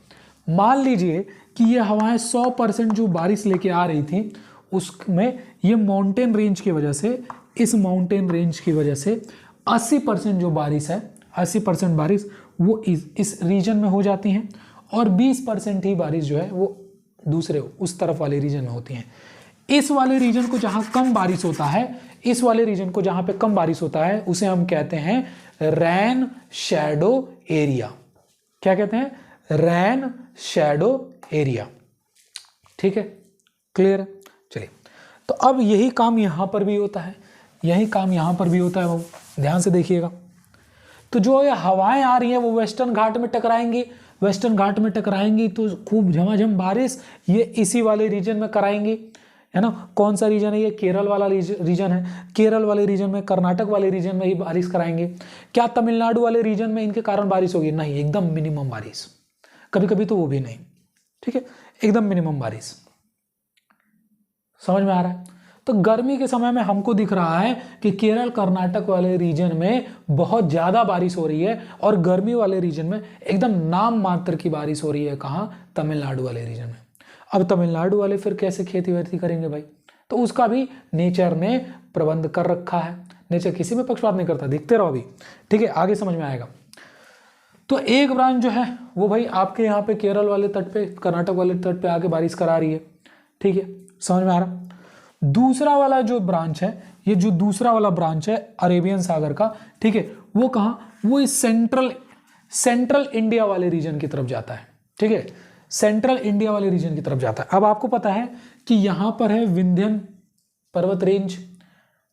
मान लीजिए कि ये हवाएं 100% जो बारिश लेके आ रही थी, उसमें ये माउंटेन रेंज की वजह से, इस माउंटेन रेंज की वजह से 80% जो बारिश है, 80% बारिश वो इस रीजन में हो जाती हैं, और 20% ही बारिश जो है वो दूसरे उस तरफ वाले रीजन में होती हैं। इस वाले रीजन को जहां कम बारिश होता है, इस वाले रीजन को जहां पे कम बारिश होता है उसे हम कहते हैं रेन शैडो एरिया। क्या कहते हैं? Rain shadow area. ठीक है, क्लियर है? चलिए, तो अब यही काम यहां पर भी होता है, यही काम यहां पर भी होता है, वो ध्यान से देखिएगा। तो जो ये हवाएं आ रही हैं वो वेस्टर्न घाट में टकराएंगी, वेस्टर्न घाट में टकराएंगी तो खूब झमाझम बारिश ये इसी वाले रीजन में कराएंगी, है ना। कौन सा रीजन है ये? केरल वाला रीजन है। केरल वाले रीजन में, कर्नाटक वाले रीजन में ही बारिश कराएंगे। क्या तमिलनाडु वाले रीजन में इनके कारण बारिश होगी? नहीं, एकदम मिनिमम बारिश, कभी कभी तो वो भी नहीं। ठीक है, एकदम मिनिमम बारिश। समझ में आ रहा है? तो गर्मी के समय में हमको दिख रहा है कि केरल कर्नाटक वाले रीजन में बहुत ज़्यादा बारिश हो रही है और गर्मी वाले रीजन में एकदम नाम मात्र की बारिश हो रही है। कहाँ? तमिलनाडु वाले रीजन में। अब तमिलनाडु वाले फिर कैसे खेती वेती करेंगे भाई? तो उसका भी नेचर ने प्रबंध कर रखा है। नेचर किसी में पक्षपात नहीं करता, देखते रहो अभी। ठीक है, आगे समझ में आएगा। तो एक ब्रांच जो है वो भाई आपके यहाँ पे केरल वाले तट पे, कर्नाटक वाले तट पे आके बारिश करा रही है। ठीक है, समझ में आ रहा? दूसरा वाला जो ब्रांच है, ये जो दूसरा वाला ब्रांच है अरेबियन सागर का, ठीक है, वो कहाँ? वो इस सेंट्रल इंडिया वाले रीजन की तरफ जाता है। ठीक है, सेंट्रल इंडिया वाले रीजन की तरफ जाता है। अब आपको पता है कि यहाँ पर है विंध्यन पर्वत रेंज,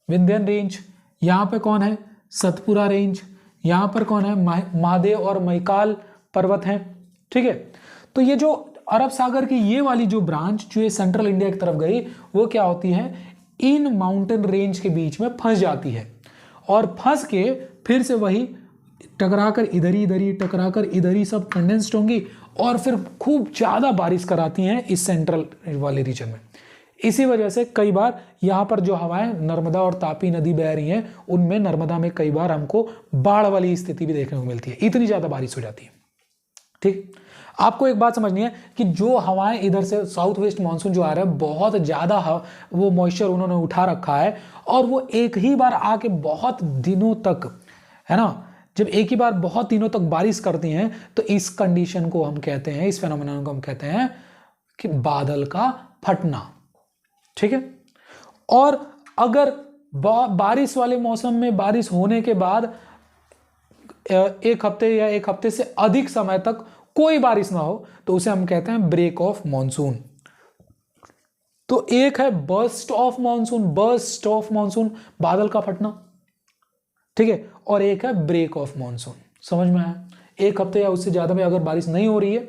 विंध्यन रेंज। यहाँ पे कौन है? सतपुरा रेंज। यहाँ पर कौन है? महादेव और मैकाल पर्वत हैं। ठीक है, तो ये जो अरब सागर की ये वाली जो ब्रांच जो ये सेंट्रल इंडिया की तरफ गई, वो क्या होती है? इन माउंटेन रेंज के बीच में फंस जाती है और फंस के फिर से वही टकराकर इधर ही टकराकर इधर ही सब कंडेंस्ड होंगी और फिर खूब ज़्यादा बारिश कराती हैं इस सेंट्रल वाले रीजन में। इसी वजह से कई बार यहाँ पर जो हवाएं नर्मदा और तापी नदी बह रही हैं, उनमें नर्मदा में कई बार हमको बाढ़ वाली स्थिति भी देखने को मिलती है, इतनी ज़्यादा बारिश हो जाती है। ठीक, आपको एक बात समझनी है कि जो हवाएं इधर से साउथ वेस्ट मानसून जो आ रहा है, बहुत ज़्यादा वो मॉइस्चर उन्होंने उठा रखा है और वो एक ही बार आके बहुत दिनों तक, है ना, जब एक ही बार बहुत दिनों तक बारिश करती हैं तो इस कंडीशन को हम कहते हैं, इस फेनोमेनन को हम कहते हैं कि बादल का फटना। ठीक है, और अगर बारिश वाले मौसम में बारिश होने के बाद एक हफ्ते या एक हफ्ते से अधिक समय तक कोई बारिश ना हो तो उसे हम कहते हैं ब्रेक ऑफ मॉनसून। तो एक है burst of monsoon, burst of monsoon, बादल का फटना। ठीक है, और एक है ब्रेक ऑफ मॉनसून। समझ में आया? एक हफ्ते या उससे ज्यादा में अगर बारिश नहीं हो रही है,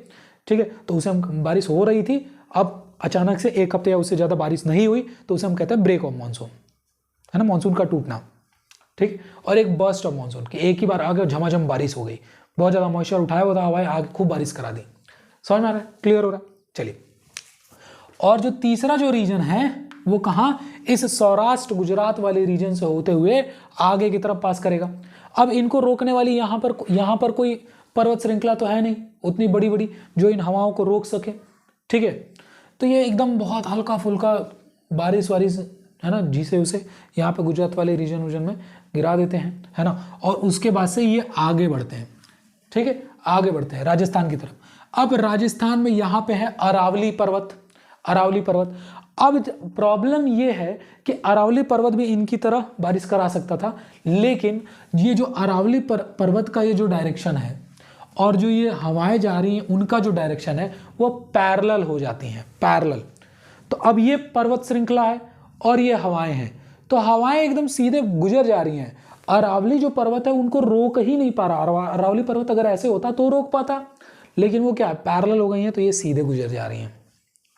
ठीक है, तो उसे हम, बारिश हो रही थी, अब अचानक से एक हफ्ते या उससे ज्यादा बारिश नहीं हुई तो उसे हम कहते हैं ब्रेक ऑफ मॉनसून, है ना, मॉनसून का टूटना। ठीक, और एक बर्स्ट ऑफ मॉनसून कि एक ही बार आगे झमाझम बारिश हो गई, बहुत ज़्यादा मॉइस्चर उठाया हुआ था हवाएं, आगे खूब बारिश करा दी। समझ में आ रहा है? क्लियर हो रहा है? चलिए, और जो तीसरा जो रीजन है वो कहाँ? इस सौराष्ट्र गुजरात वाले रीजन से होते हुए आगे की तरफ पास करेगा। अब इनको रोकने वाली यहाँ पर कोई पर्वत श्रृंखला तो है नहीं उतनी बड़ी बड़ी जो इन हवाओं को रोक सके। ठीक है, तो ये एकदम बहुत हल्का फुल्का बारिश वारिश, है ना, जिसे उसे यहाँ पे गुजरात वाले रीजन में गिरा देते हैं, है ना, और उसके बाद से ये आगे बढ़ते हैं। ठीक है, आगे बढ़ते हैं राजस्थान की तरफ। अब राजस्थान में यहाँ पे है अरावली पर्वत, अरावली पर्वत। अब प्रॉब्लम ये है कि अरावली पर्वत भी इनकी तरह बारिश करा सकता था, लेकिन ये जो अरावली पर्वत का ये जो डायरेक्शन है और जो ये हवाएं जा रही हैं उनका जो डायरेक्शन है वो पैरेलल हो जाती हैं, पैरेलल। तो अब ये पर्वत श्रृंखला है और ये हवाएं हैं, तो हवाएं एकदम सीधे गुजर जा रही हैं। अरावली जो पर्वत है उनको रोक ही नहीं पा रहा। अरावली पर्वत अगर ऐसे होता तो रोक पाता, लेकिन वो क्या है, पैरेलल हो गई हैं, तो ये सीधे गुजर जा रही हैं।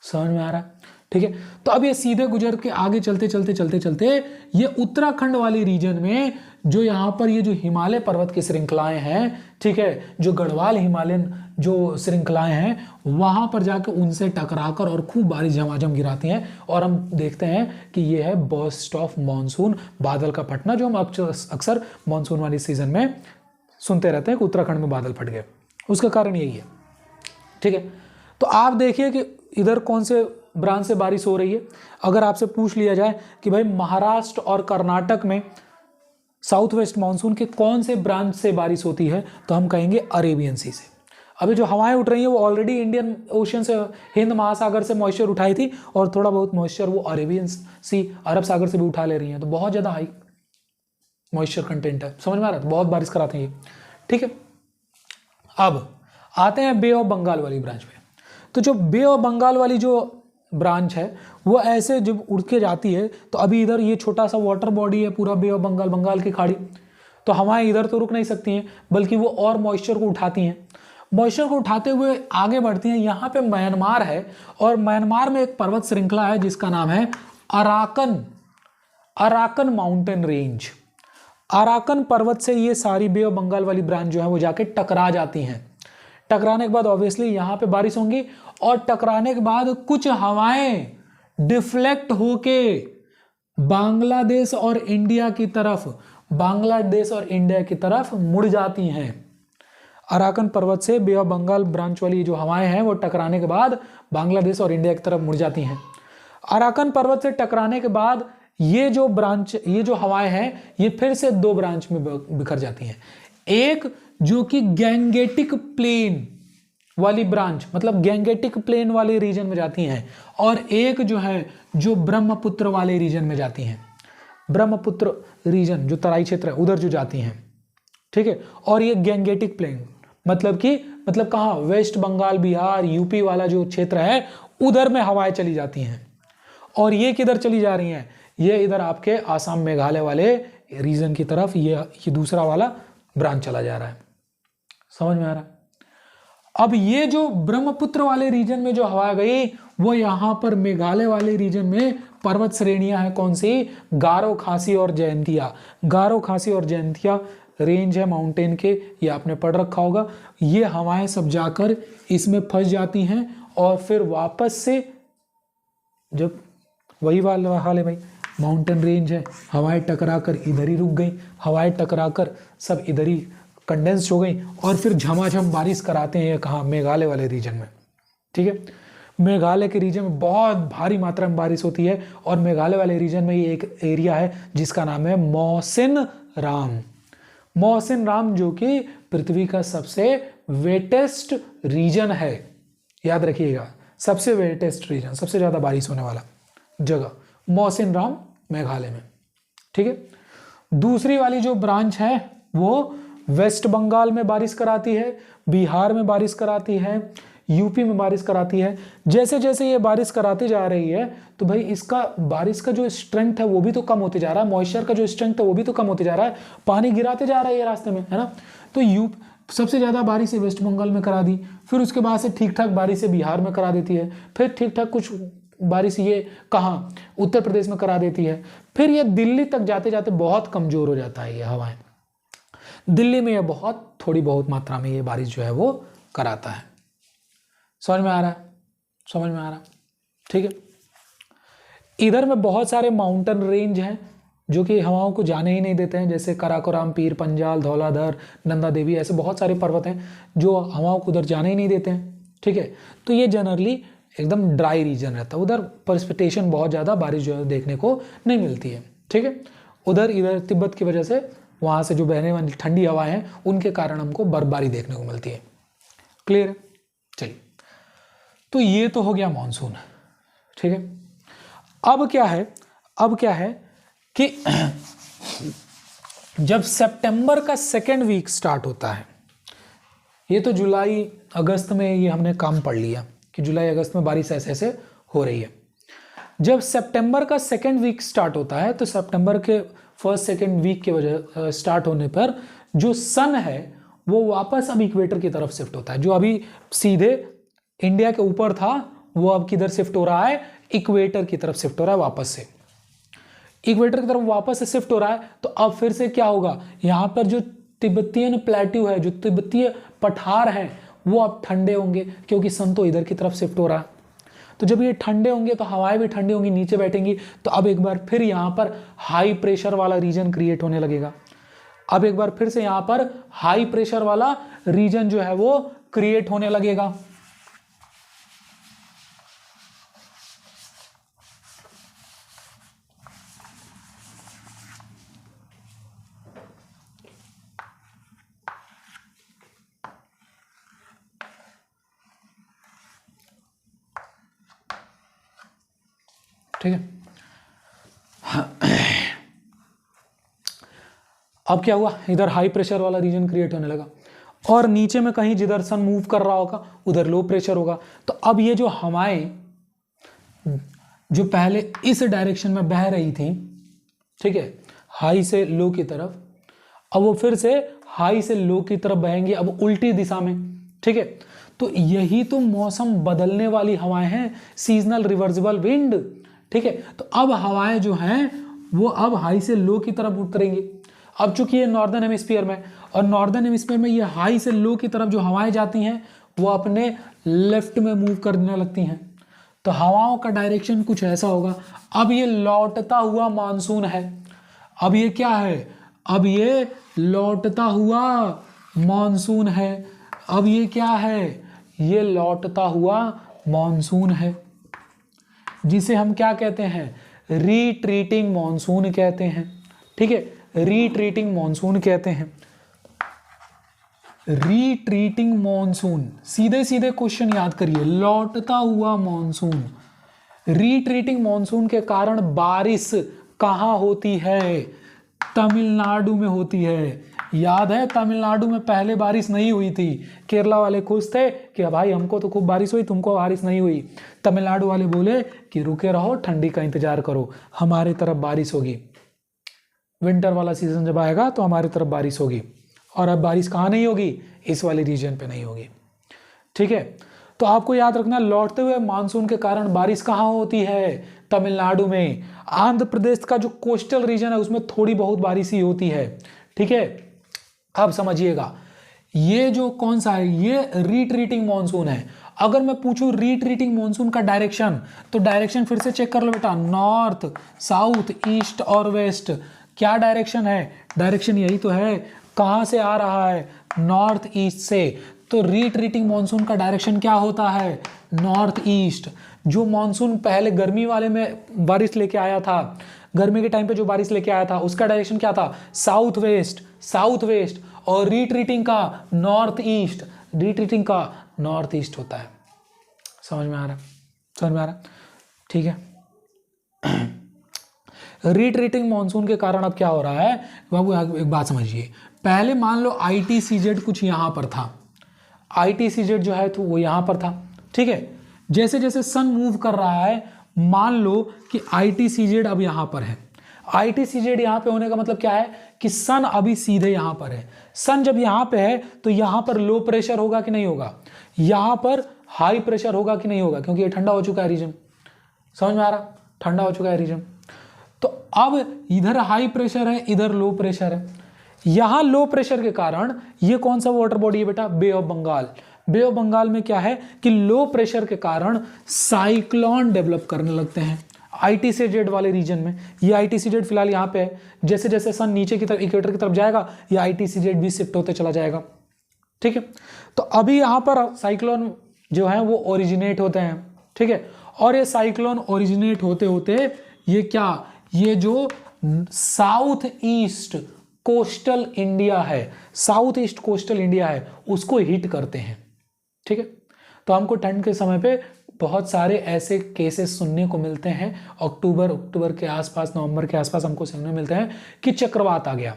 समझ में आ रहा है? ठीक है, तो अब ये सीधे गुजर के आगे चलते ये उत्तराखंड वाली रीजन में जो यहाँ पर ये जो हिमालय पर्वत की श्रृंखलाएं हैं, ठीक है, जो गढ़वाल हिमालयन जो श्रृंखलाएं हैं, वहां पर जाकर उनसे टकराकर और खूब बारिश झमाझम गिराती हैं और हम देखते हैं कि ये है बर्स्ट ऑफ मॉनसून, बादल का फटना, जो हम अक्सर मॉनसून वाली सीजन में सुनते रहते हैं कि उत्तराखंड में बादल फट गए। उसका कारण यही है। ठीक है, तो आप देखिए कि इधर कौन से ब्रांच से बारिश हो रही है। अगर आपसे पूछ लिया जाए कि भाई महाराष्ट्र और कर्नाटक में साउथ वेस्ट मानसून के कौन से ब्रांच से बारिश होती है, तो हम कहेंगे अरेबियन सी से। अभी जो हवाएं उठ रही हैं वो ऑलरेडी इंडियन ओशन से, हिंद महासागर से मॉइस्चर उठाई थी, और थोड़ा बहुत मॉइस्चर वो अरेबियन सी, अरब सागर से भी उठा ले रही हैं, तो बहुत ज़्यादा हाई मॉइस्चर कंटेंट है। समझ में आ रहा है? तो बहुत बारिश कराते हैं ये, ठीक है। अब आते हैं बे ऑफ बंगाल वाली ब्रांच पे। तो जो बे ऑफ बंगाल वाली जो ब्रांच है वो ऐसे जब उड़ के जाती है, तो अभी इधर ये छोटा सा वाटर बॉडी है पूरा बे ऑफ बंगाल, बंगाल की खाड़ी, तो हवाएं इधर तो रुक नहीं सकती हैं, बल्कि वो और मॉइस्चर को उठाती हैं। मॉइस्चर को उठाते हुए आगे बढ़ती हैं। यहाँ पे म्यांमार है, और म्यांमार में एक पर्वत श्रृंखला है जिसका नाम है Arakan, Arakan mountain range. Arakan पर्वत से ये सारी बे ऑफ बंगाल वाली ब्रांच जो है वो जाके टकरा जाती हैं। टकराने के बाद ऑब्वियसली यहाँ पे बारिश होंगी, और टकराने के बाद कुछ हवाएं डिफ्लेक्ट होके बांग्लादेश और इंडिया की तरफ, बांग्लादेश और इंडिया की तरफ मुड़ जाती हैं। अराकन पर्वत से बे ऑफ बंगाल ब्रांच वाली जो हवाएं हैं वो टकराने के बाद बांग्लादेश और इंडिया की तरफ मुड़ जाती हैं। अराकन पर्वत से टकराने के बाद ये जो ब्रांच, ये जो हवाएं हैं, ये फिर से दो ब्रांच में बिखर जाती हैं। एक जो कि गैंगेटिक प्लेन वाली ब्रांच, मतलब गैंगेटिक प्लेन वाले रीजन में जाती हैं, और एक जो है जो ब्रह्मपुत्र वाले रीजन में जाती हैं। ब्रह्मपुत्र रीजन जो तराई क्षेत्र है उधर जो जाती हैं, ठीक है। और ये गैंगेटिक प्लेन मतलब कहाँ, वेस्ट बंगाल, बिहार, यूपी वाला जो क्षेत्र है उधर में हवाएं चली जाती हैं। और ये किधर चली जा रही हैं? ये इधर आपके आसाम मेघालय वाले रीजन की तरफ ये दूसरा वाला ब्रांच चला जा रहा है। समझ में आ रहा है? अब ये जो ब्रह्मपुत्र वाले रीजन में जो हवा गई वो यहाँ पर मेघालय वाले रीजन में पर्वत श्रेणियां हैं। कौन सी? गारो, खासी और जयंतिया। गारो, खासी और जयंतिया रेंज है माउंटेन के, ये आपने पढ़ रखा होगा। ये हवाएं सब जाकर इसमें फंस जाती हैं, और फिर वापस से जब वही वाला हाल है भाई, माउंटेन रेंज है, हवाएं टकराकर इधर ही रुक गई, हवाएं टकराकर सब इधर ही कंडेंस हो गई, और फिर झमाझम बारिश कराते हैं कहाँ? मेघालय वाले रीजन में, ठीक है। मेघालय के रीजन में बहुत भारी मात्रा में बारिश होती है, और मेघालय वाले रीजन में ये एक एरिया है जिसका नाम है मौसिन राम। मौसिन राम जो कि पृथ्वी का सबसे वेटेस्ट रीजन है, याद रखिएगा, सबसे वेटेस्ट रीजन, सबसे ज़्यादा बारिश होने वाला जगह मौसिन राम मेघालय में, ठीक है। दूसरी वाली जो ब्रांच है वो वेस्ट बंगाल में बारिश कराती है, बिहार में बारिश कराती है, यूपी में बारिश कराती है। जैसे जैसे ये बारिश कराती जा रही है तो भाई इसका बारिश का जो स्ट्रेंथ है वो भी तो कम होते जा रहा है, मॉइस्चर का जो स्ट्रेंथ है वो भी तो कम होते जा रहा है, पानी गिराते जा रहा है ये रास्ते में, है ना। तो सबसे ज़्यादा बारिश वेस्ट बंगाल में करा दी, फिर उसके बाद से ठीक ठाक बारिश बिहार में करा देती है, फिर ठीक ठाक कुछ बारिश ये कहाँ, उत्तर प्रदेश में करा देती है, फिर ये दिल्ली तक जाते जाते बहुत कमज़ोर हो जाता है ये हवाएं। दिल्ली में ये बहुत थोड़ी बहुत मात्रा में ये बारिश जो है वो कराता है। समझ में आ रहा है? समझ में आ रहा है, ठीक है। इधर में बहुत सारे माउंटेन रेंज हैं जो कि हवाओं को जाने ही नहीं देते हैं, जैसे कराकोराम, पीर पंजाल, धौलाधर, नंदा देवी, ऐसे बहुत सारे पर्वत हैं जो हवाओं को उधर जाने ही नहीं देते हैं, ठीक है। तो ये जनरली एकदम ड्राई रीजन रहता है, उधर प्रेसिपिटेशन बहुत ज़्यादा बारिश जो है देखने को नहीं मिलती है, ठीक है। इधर तिब्बत की वजह से वहाँ से जो बहने वाली ठंडी हवाएं हैं उनके कारण हमको बर्फबारी देखने को मिलती है। क्लियर है? चलिए, तो ये तो हो गया मॉनसून, ठीक है। अब क्या है कि जब सितंबर का सेकेंड वीक स्टार्ट होता है, ये तो जुलाई अगस्त में ये हमने काम पढ़ लिया कि जुलाई अगस्त में बारिश ऐसे ऐसे हो रही है। जब सितंबर का सेकेंड वीक स्टार्ट होता है तो सितंबर के फर्स्ट सेकेंड वीक के वजह स्टार्ट होने पर जो सन है वो वापस अब इक्वेटर की तरफ शिफ्ट होता है। जो अभी सीधे इंडिया के ऊपर था वो अब किधर शिफ्ट हो रहा है? इक्वेटर की तरफ शिफ्ट हो रहा है, वापस से इक्वेटर की तरफ वापस से शिफ्ट हो रहा है। तो अब फिर से क्या होगा, यहाँ पर जो तिब्बतियन प्लेट्यू है, जो तिब्बतीय पठार है, वो अब ठंडे होंगे क्योंकि सन तो इधर की तरफ शिफ्ट हो रहा है। तो जब ये ठंडे होंगे तो हवाएं भी ठंडी होंगी, नीचे बैठेंगी, तो अब एक बार फिर यहाँ पर हाई प्रेशर वाला रीजन क्रिएट होने लगेगा। अब एक बार फिर से यहाँ पर हाई प्रेशर वाला रीजन जो है वो क्रिएट होने लगेगा। ठीक है। अब क्या हुआ, इधर हाई प्रेशर वाला रीजन क्रिएट होने लगा और नीचे में कहीं जिधर सन मूव कर रहा होगा उधर लो प्रेशर होगा। तो अब ये जो हवाएं जो पहले इस डायरेक्शन में बह रही थी, ठीक है, हाई से लो की तरफ, अब वो फिर से हाई से लो की तरफ बहेंगी, अब उल्टी दिशा में, ठीक है। तो यही तो मौसम बदलने वाली हवाएं हैं, सीजनल रिवर्सिबल विंड, ठीक है। तो अब हवाएं जो हैं वो अब हाई से लो की तरफ उतरेंगी। अब चूंकि ये नॉर्दर्न हेमिस्फीयर में, और नॉर्दर्न हेमिस्फीयर में ये हाई से लो की तरफ जो हवाएं जाती हैं वो अपने लेफ्ट में मूव करने लगती हैं। तो हवाओं का डायरेक्शन कुछ ऐसा होगा। अब ये लौटता हुआ मानसून है, अब ये क्या है, अब ये लौटता हुआ मानसून है, अब ये क्या है, ये लौटता हुआ मानसून है, जिसे हम क्या कहते हैं, रिट्रीटिंग मानसून कहते हैं, ठीक है, रिट्रीटिंग मानसून कहते हैं। रिट्रीटिंग मानसून, सीधे सीधे क्वेश्चन याद करिए, लौटता हुआ मानसून। रिट्रीटिंग मानसून के कारण बारिश कहाँ होती है, तमिलनाडु में होती है। याद है तमिलनाडु में पहले बारिश नहीं हुई थी, केरला वाले खुश थे कि भाई हमको तो खूब बारिश हुई, तुमको बारिश नहीं हुई। तमिलनाडु वाले बोले कि रुके रहो, ठंडी का इंतजार करो, हमारे तरफ बारिश होगी, विंटर वाला सीजन जब आएगा तो हमारी तरफ बारिश होगी। और अब बारिश कहाँ नहीं होगी, इस वाले रीजन पे नहीं होगी, ठीक है। तो आपको याद रखना, लौटते हुए मानसून के कारण बारिश कहाँ होती है, तमिलनाडु में। आंध्र प्रदेश का जो कोस्टल रीजन है उसमें थोड़ी बहुत बारिश ही होती है, ठीक है। अब समझिएगा, ये जो कौन सा है, ये रिट्रीटिंग मानसून है। अगर मैं पूछूं रिट्रीटिंग मानसून का डायरेक्शन, तो डायरेक्शन फिर से चेक कर लो बेटा, नॉर्थ, साउथ, ईस्ट और वेस्ट। क्या डायरेक्शन है, डायरेक्शन यही तो है। कहां से आ रहा है, नॉर्थ ईस्ट से। तो रिट्रीटिंग मानसून का डायरेक्शन क्या होता है, नॉर्थ ईस्ट। जो मानसून पहले गर्मी वाले में बारिश लेके आया था, गर्मी के टाइम पे जो बारिश लेके आया था उसका डायरेक्शन क्या था, साउथ वेस्ट, साउथ वेस्ट। और रिट्रीटिंग का नॉर्थ ईस्ट, रिट्रीटिंग का नॉर्थ ईस्ट होता है। समझ में आ रहा, समझ में आ रहा, ठीक है। रिट्रीटिंग मानसून के कारण अब क्या हो रहा है बाबू, एक बात समझिए। पहले मान लो ITCZ कुछ यहाँ पर था, ITCZ जो है तो वो यहाँ पर था, ठीक है। जैसे जैसे सन मूव कर रहा है, मान लो कि ITCZ अब यहाँ पर है। ITCZ यहाँ पे होने का मतलब क्या है कि सन अभी सीधे यहाँ पर है। सन जब यहाँ पे है तो यहाँ पर लो प्रेशर होगा कि नहीं होगा, यहाँ पर हाई प्रेशर होगा कि नहीं होगा, क्योंकि ये ठंडा हो चुका है रीजन। समझ में आ रहा, ठंडा हो चुका है रीजन। तो अब इधर हाई प्रेशर है, इधर लो प्रेशर है। यहां लो प्रेशर के कारण ये कौन सा वाटर बॉडी है बेटा, Bay of Bengal. Bay of Bengal में क्या है कि लो प्रेशर के कारण साइक्लोन डेवलप करने लगते हैं ITCZ वाले रीजन में। ये ITCZ फिलहाल यहाँ पे है, जैसे जैसे सन नीचे की तरफ इक्वेटर की तरफ जाएगा ये ITCZ भी शिफ्ट होते चला जाएगा, ठीक है। तो अभी यहाँ पर साइक्लोन जो है वो ओरिजिनेट होते हैं, ठीक है। और ये साइक्लोन ओरिजिनेट होते होते ये क्या, ये जो साउथ ईस्ट कोस्टल इंडिया है, साउथ ईस्ट कोस्टल इंडिया है, उसको हिट करते हैं, ठीक है। तो हमको ठंड के समय पे बहुत सारे ऐसे केसेस सुनने को मिलते हैं, अक्टूबर के आसपास, नवंबर के आसपास हमको सुनने मिलते हैं कि चक्रवात आ गया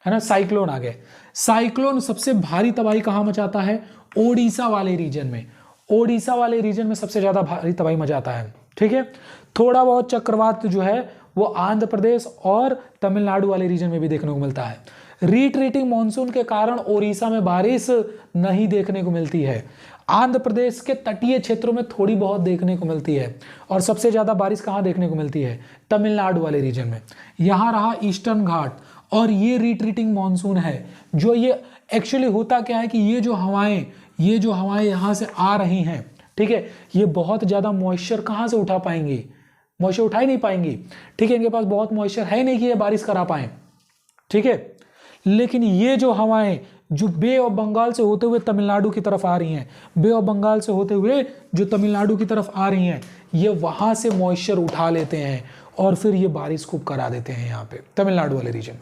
है ना, साइक्लोन आ गया। साइक्लोन सबसे भारी तबाही कहाँ मचाता है, ओडिशा वाले रीजन में। ओडिशा वाले रीजन में सबसे ज्यादा भारी तबाही मचाता है, ठीक है। थोड़ा बहुत चक्रवात जो है वो आंध्र प्रदेश और तमिलनाडु वाले रीजन में भी देखने को मिलता है। रिट्रीटिंग मानसून के कारण ओडिशा में बारिश नहीं देखने को मिलती है, आंध्र प्रदेश के तटीय क्षेत्रों में थोड़ी बहुत देखने को मिलती है। और सबसे ज्यादा बारिश कहाँ देखने को मिलती है, तमिलनाडु वाले रीजन में। यहाँ रहा ईस्टर्न घाट, और ये रिट्रीटिंग मानसून है। जो ये एक्चुअली होता क्या है कि ये जो हवाएं यहाँ से आ रही हैं, ठीक है, ये बहुत ज्यादा मॉइस्चर कहाँ से उठा पाएंगी, मॉइस्चर उठा ही नहीं पाएंगी, ठीक है। इनके पास बहुत मॉइस्चर है नहीं कि ये बारिश करा पाए, ठीक है। लेकिन ये जो हवाएं जो बे ऑफ बंगाल से होते हुए तमिलनाडु की तरफ आ रही हैं, बे ऑफ बंगाल से होते हुए जो तमिलनाडु की तरफ आ रही हैं, ये वहां से मॉइस्चर उठा लेते हैं और फिर ये बारिश खूब करा देते हैं यहाँ पे तमिलनाडु वाले रीजन में।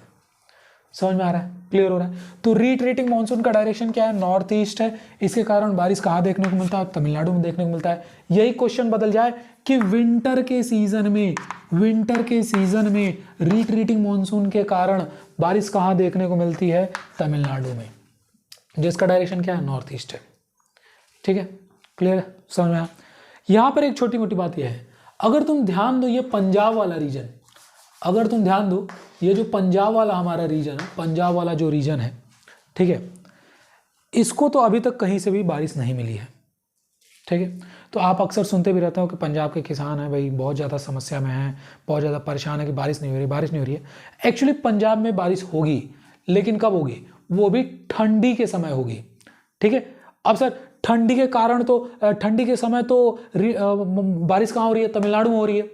समझ में आ रहा है, क्लियर हो रहा है। तो रिट्रीटिंग मानसून का डायरेक्शन क्या है, नॉर्थ ईस्ट है। इसके कारण बारिश कहाँ देखने को मिलता है, तमिलनाडु में देखने को मिलता है। यही क्वेश्चन बदल जाए कि विंटर के सीजन में रिट्रीटिंग मानसून के कारण बारिश कहाँ देखने को मिलती है, तमिलनाडु में, जिसका डायरेक्शन क्या है, नॉर्थ ईस्ट है। ठीक है, क्लियर है, समझ में आया। यहां पर एक छोटी मोटी बात यह है, अगर तुम ध्यान दो ये पंजाब वाला रीजन, अगर तुम ध्यान दो ये जो पंजाब वाला हमारा रीजन है, पंजाब वाला जो रीजन है, ठीक है, इसको तो अभी तक कहीं से भी बारिश नहीं मिली है। ठीक है, तो आप अक्सर सुनते भी रहते हो कि पंजाब के किसान हैं भाई बहुत ज़्यादा समस्या में हैं, बहुत ज़्यादा परेशान है कि बारिश नहीं हो रही, बारिश नहीं हो रही है। एक्चुअली पंजाब में बारिश होगी, लेकिन कब होगी, वो भी ठंडी के समय होगी। ठीक है, अब सर ठंडी के कारण तो ठंडी के समय तो बारिश कहाँ हो रही है, तमिलनाडु में हो रही है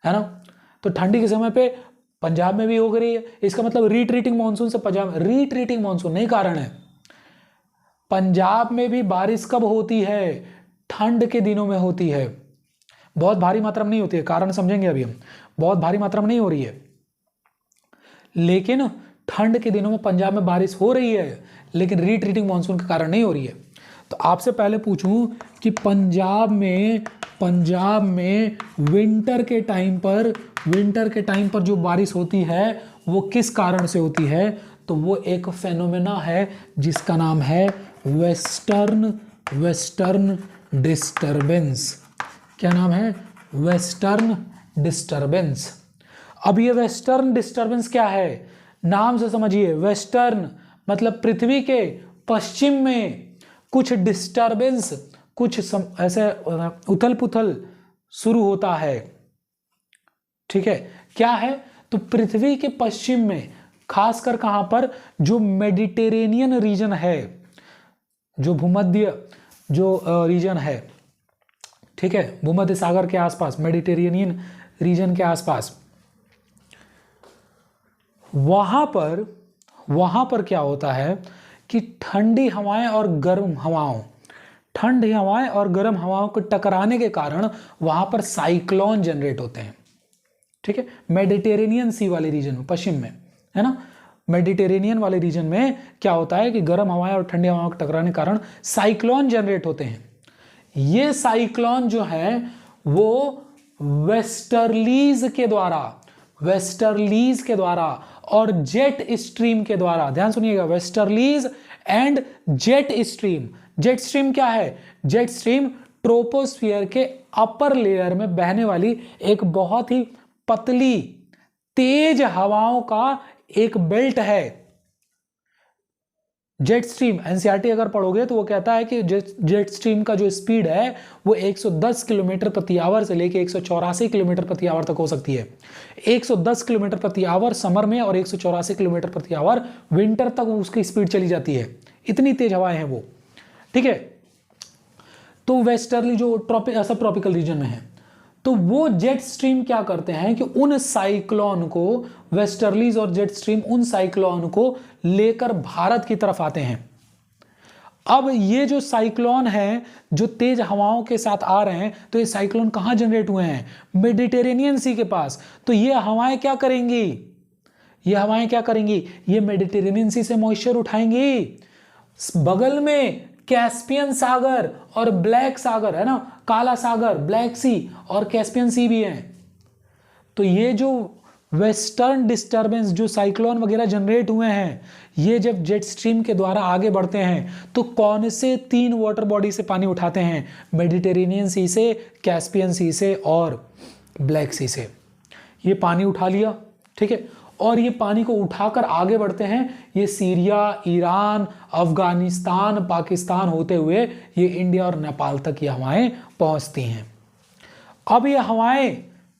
ना। तो ठंडी के समय पे पंजाब में भी हो रही है, इसका मतलब रिट्रीटिंग मानसून से पंजाब, रिट्रीटिंग मानसून नहीं कारण है। पंजाब में भी बारिश कब होती है, ठंड के दिनों में होती है, बहुत भारी मात्रा में नहीं होती है, कारण समझेंगे अभी हम, बहुत भारी मात्रा में नहीं हो रही है, लेकिन ठंड के दिनों में पंजाब में बारिश हो रही है, लेकिन रिट्रीटिंग मानसून के कारण नहीं हो रही है। तो आपसे पहले पूछूं कि पंजाब में विंटर के टाइम पर जो बारिश होती है वो किस कारण से होती है, तो वो एक फेनोमेना है जिसका नाम है वेस्टर्न डिस्टर्बेंस। क्या नाम है, वेस्टर्न डिस्टर्बेंस। अब ये वेस्टर्न डिस्टर्बेंस क्या है, नाम से समझिए, वेस्टर्न मतलब पृथ्वी के पश्चिम में कुछ डिस्टर्बेंस, कुछ ऐसे उथल पुथल शुरू होता है। ठीक है, क्या है, तो पृथ्वी के पश्चिम में, खासकर कहां पर, जो मेडिटेरेनियन रीजन है, जो भूमध्य जो रीजन है, ठीक है, भूमध्य सागर के आसपास, मेडिटेरेनियन रीजन के आसपास, वहां पर क्या होता है कि ठंडी हवाएं और गर्म हवाओं को टकराने के कारण वहां पर साइक्लोन जनरेट होते हैं। ठीक है, मेडिटेरेनियन सी वाले रीजन में, पश्चिम में, है ना, मेडिटेरेनियन वाले रीजन में क्या होता है कि गर्म हवाएं और ठंडी हवाओं के टकराने के कारण साइक्लोन जनरेट होते हैं। ये साइक्लोन जो है वो वेस्टर्लीज के द्वारा और जेट स्ट्रीम के द्वारा, ध्यान सुनिएगा, वेस्टर्लीज एंड जेट स्ट्रीम क्या है, जेट स्ट्रीम ट्रोपोस्फियर के अपर लेयर में बहने वाली एक बहुत ही पतली तेज हवाओं का एक बेल्ट है। जेट स्ट्रीम, एनसीईआरटी अगर पढ़ोगे तो वो कहता है कि जेट स्ट्रीम का जो स्पीड है वो 110 किलोमीटर प्रति आवर से लेके 184 किलोमीटर प्रति आवर तक हो सकती है। 110 किलोमीटर प्रति आवर समर में और 184 किलोमीटर प्रति आवर विंटर तक उसकी स्पीड चली जाती है, इतनी तेज हवाएं हैं वो। ठीक है, तो वेस्टर्ली जो सब ट्रॉपिकल रीजन में है, तो वो जेट स्ट्रीम क्या करते हैं कि उन साइक्लोन को, वेस्टर्लीज और जेट स्ट्रीम उन साइक्लोन को लेकर भारत की तरफ आते हैं। अब ये जो साइक्लोन है जो तेज हवाओं के साथ आ रहे हैं, तो ये साइक्लोन कहां जनरेट हुए हैं, मेडिटेरेनियन सी के पास। तो ये हवाएं क्या करेंगी, ये मेडिटेरेनियन सी से मॉइस्चर उठाएंगी, बगल में कैस्पियन सागर और ब्लैक सागर है ना, काला सागर, ब्लैक सी और कैस्पियन सी भी है। तो ये जो वेस्टर्न डिस्टर्बेंस, जो साइक्लोन वगैरह जनरेट हुए हैं, ये जब जेट स्ट्रीम के द्वारा आगे बढ़ते हैं तो कौन से 3 वाटर बॉडी से पानी उठाते हैं, मेडिटेरेनियन सी से, कैस्पियन सी से और ब्लैक सी से। ये पानी उठा लिया, ठीक है, और ये पानी को उठाकर आगे बढ़ते हैं, ये सीरिया, ईरान, अफगानिस्तान, पाकिस्तान होते हुए ये इंडिया और नेपाल तक ये हवाएं पहुंचती हैं। अब ये हवाएं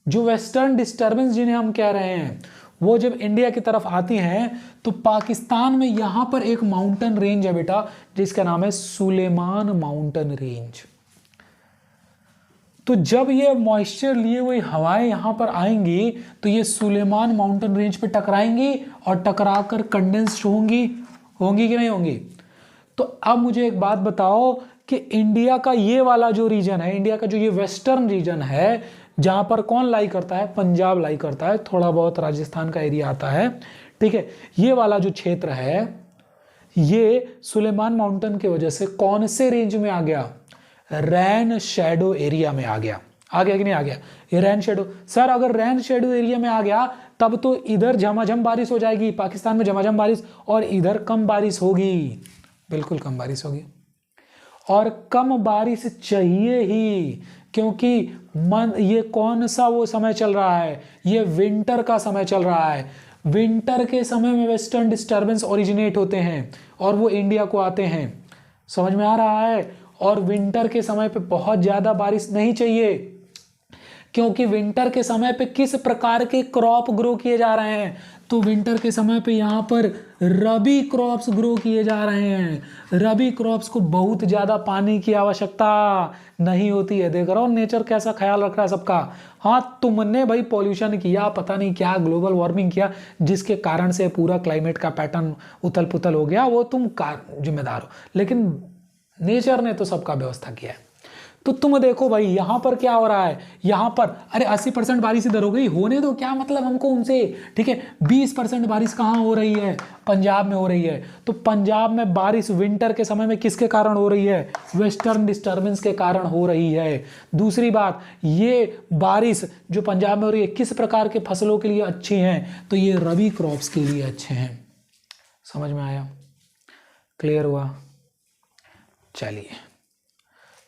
जो वेस्टर्न डिस्टर्बेंस जिन्हें हम कह रहे हैं, वो जब इंडिया की तरफ आती हैं तो पाकिस्तान में यहां पर एक माउंटेन रेंज है बेटा, जिसका नाम है सुलेमान माउंटेन रेंज। तो जब ये मॉइस्चर लिए हुए हवाएं यहां पर आएंगी तो ये सुलेमान माउंटेन रेंज पे टकराएंगी और टकराकर कंडेंस्ड होंगी कि नहीं होंगी। तो अब मुझे एक बात बताओ कि इंडिया का ये वाला जो रीजन है, इंडिया का जो ये वेस्टर्न रीजन है, जहां पर कौन लाई करता है, पंजाब लाई करता है, थोड़ा बहुत राजस्थान का एरिया आता है, ठीक है, ये वाला जो क्षेत्र है ये सुलेमान माउंटेन की वजह से कौन से रेंज में आ गया? रैन शैडो एरिया में आ गया। आ गया कि नहीं आ गया? ये रैन शैडो, सर अगर रैन शैडो एरिया में आ गया तब तो इधर झमाझम बारिश हो जाएगी, पाकिस्तान में झमाझम बारिश, और इधर कम बारिश होगी, बिल्कुल कम बारिश होगी। और कम बारिश चाहिए ही, क्योंकि ये कौन सा वो समय चल रहा है? ये विंटर का समय चल रहा है। विंटर के समय में वेस्टर्न डिस्टर्बेंस ओरिजिनेट होते हैं और वो इंडिया को आते हैं, समझ में आ रहा है? और विंटर के समय पे बहुत ज़्यादा बारिश नहीं चाहिए, क्योंकि विंटर के समय पे किस प्रकार के क्रॉप ग्रो किए जा रहे हैं? तो विंटर के समय पे यहाँ पर रबी क्रॉप्स ग्रो किए जा रहे हैं। रबी क्रॉप्स को बहुत ज़्यादा पानी की आवश्यकता नहीं होती है। देख रहा हो नेचर कैसा ख्याल रख रहा है सबका। हाँ, तुमने भाई पॉल्यूशन किया, पता नहीं क्या ग्लोबल वार्मिंग किया, जिसके कारण से पूरा क्लाइमेट का पैटर्न उथल पुथल हो गया, वो तुम जिम्मेदार हो, लेकिन नेचर ने तो सबका व्यवस्था किया है। तो तुम देखो भाई यहाँ पर क्या हो रहा है, यहाँ पर अरे 80% बारिश इधर हो गई, होने दो, क्या मतलब हमको उनसे, ठीक है। 20% बारिश कहाँ हो रही है? पंजाब में हो रही है। तो पंजाब में बारिश विंटर के समय में किसके कारण हो रही है? वेस्टर्न डिस्टर्बेंस के कारण हो रही है। दूसरी बात, ये बारिश जो पंजाब में हो रही है किस प्रकार के फसलों के लिए अच्छी हैं? तो ये रबी क्रॉप्स के लिए अच्छे हैं। समझ में आया? क्लियर हुआ? चलिए,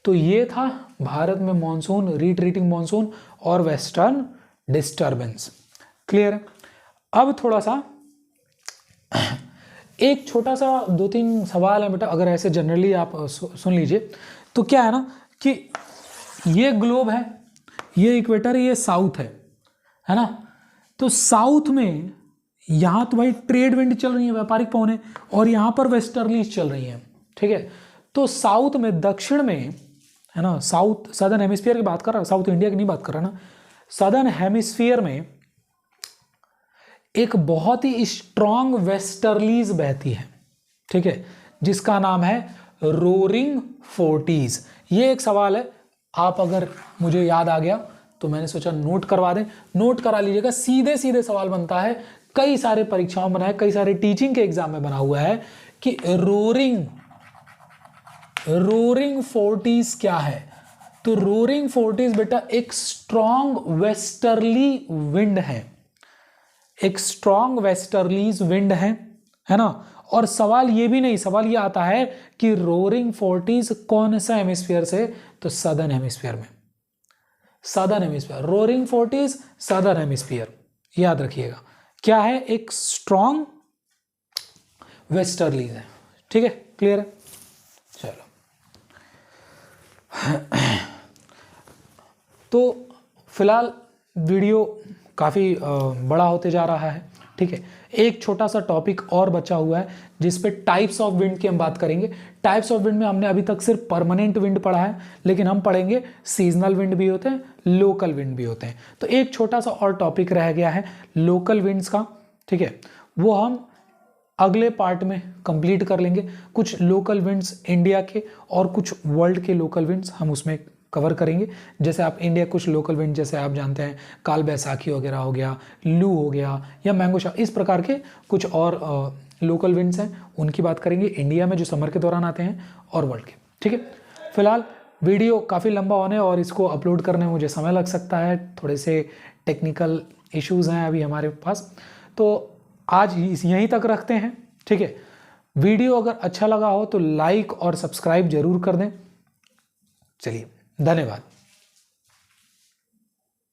तो ये था भारत में मॉनसून, रिट्रीटिंग मॉनसून और वेस्टर्न डिस्टर्बेंस। क्लियर? अब थोड़ा सा एक छोटा सा 2-3 सवाल है बेटा, अगर ऐसे जनरली आप सुन लीजिए। तो क्या है ना कि ये ग्लोब है, ये इक्वेटर, ये साउथ है ना। तो साउथ में यहाँ तो भाई ट्रेड विंड चल रही है, व्यापारिक पवनें, और यहाँ पर वेस्टर्लीज चल रही हैं, ठीक है। तो साउथ में, दक्षिण में, है ना, साउथ सदर्न हेमिस्फीयर की बात कर रहा, साउथ इंडिया की नहीं बात कर रहा ना। सदर्न हेमिस्फीयर में एक बहुत ही स्ट्रॉन्ग वेस्टर्लीज बहती है, ठीक है, जिसका नाम है रोरिंग फोर्टीज। ये एक सवाल है, आप अगर मुझे याद आ गया तो मैंने सोचा नोट करवा दें, नोट करा लीजिएगा। सीधे सीधे सवाल बनता है, कई सारे परीक्षाओं में बना है, कई सारे टीचिंग के एग्जाम में बना हुआ है कि रोरिंग फोर्टीज क्या है। तो रोरिंग फोर्टीज बेटा एक स्ट्रॉन्ग वेस्टर्ली विंड है, एक स्ट्रॉन्ग वेस्टर्लीज विंड है ना। और सवाल ये भी नहीं, सवाल ये आता है कि रोरिंग फोर्टीज कौन सा हेमिस्फीयर से? तो सदर्न हेमिस्फीयर में, southern hemisphere, roaring forties southern hemisphere, याद रखिएगा। क्या है? एक स्ट्रॉन्ग वेस्टर्लीज है, ठीक है। क्लियर है? चलो, तो फिलहाल वीडियो काफ़ी बड़ा होते जा रहा है, ठीक है। एक छोटा सा टॉपिक और बचा हुआ है जिस पे टाइप्स ऑफ विंड की हम बात करेंगे। टाइप्स ऑफ विंड में हमने अभी तक सिर्फ परमानेंट विंड पढ़ा है, लेकिन हम पढ़ेंगे सीजनल विंड भी होते हैं, लोकल विंड भी होते हैं। तो एक छोटा सा और टॉपिक रह गया है लोकल विंड्स का, ठीक है, वो हम अगले पार्ट में कंप्लीट कर लेंगे। कुछ लोकल विंड्स इंडिया के और कुछ वर्ल्ड के लोकल विंड्स हम उसमें कवर करेंगे। जैसे आप इंडिया कुछ लोकल विंड, जैसे आप जानते हैं काल बैसाखी वगैरह हो गया, लू हो गया, या मैंगो शावर, इस प्रकार के कुछ और लोकल विंड्स हैं, उनकी बात करेंगे इंडिया में जो समर के दौरान आते हैं, और वर्ल्ड के, ठीक है। फिलहाल वीडियो काफ़ी लंबा होने और इसको अपलोड करने में मुझे समय लग सकता है, थोड़े से टेक्निकल इश्यूज़ हैं अभी हमारे पास, तो आज यहीं तक रखते हैं, ठीक है। वीडियो अगर अच्छा लगा हो तो लाइक और सब्सक्राइब जरूर कर दें। चलिए, धन्यवाद।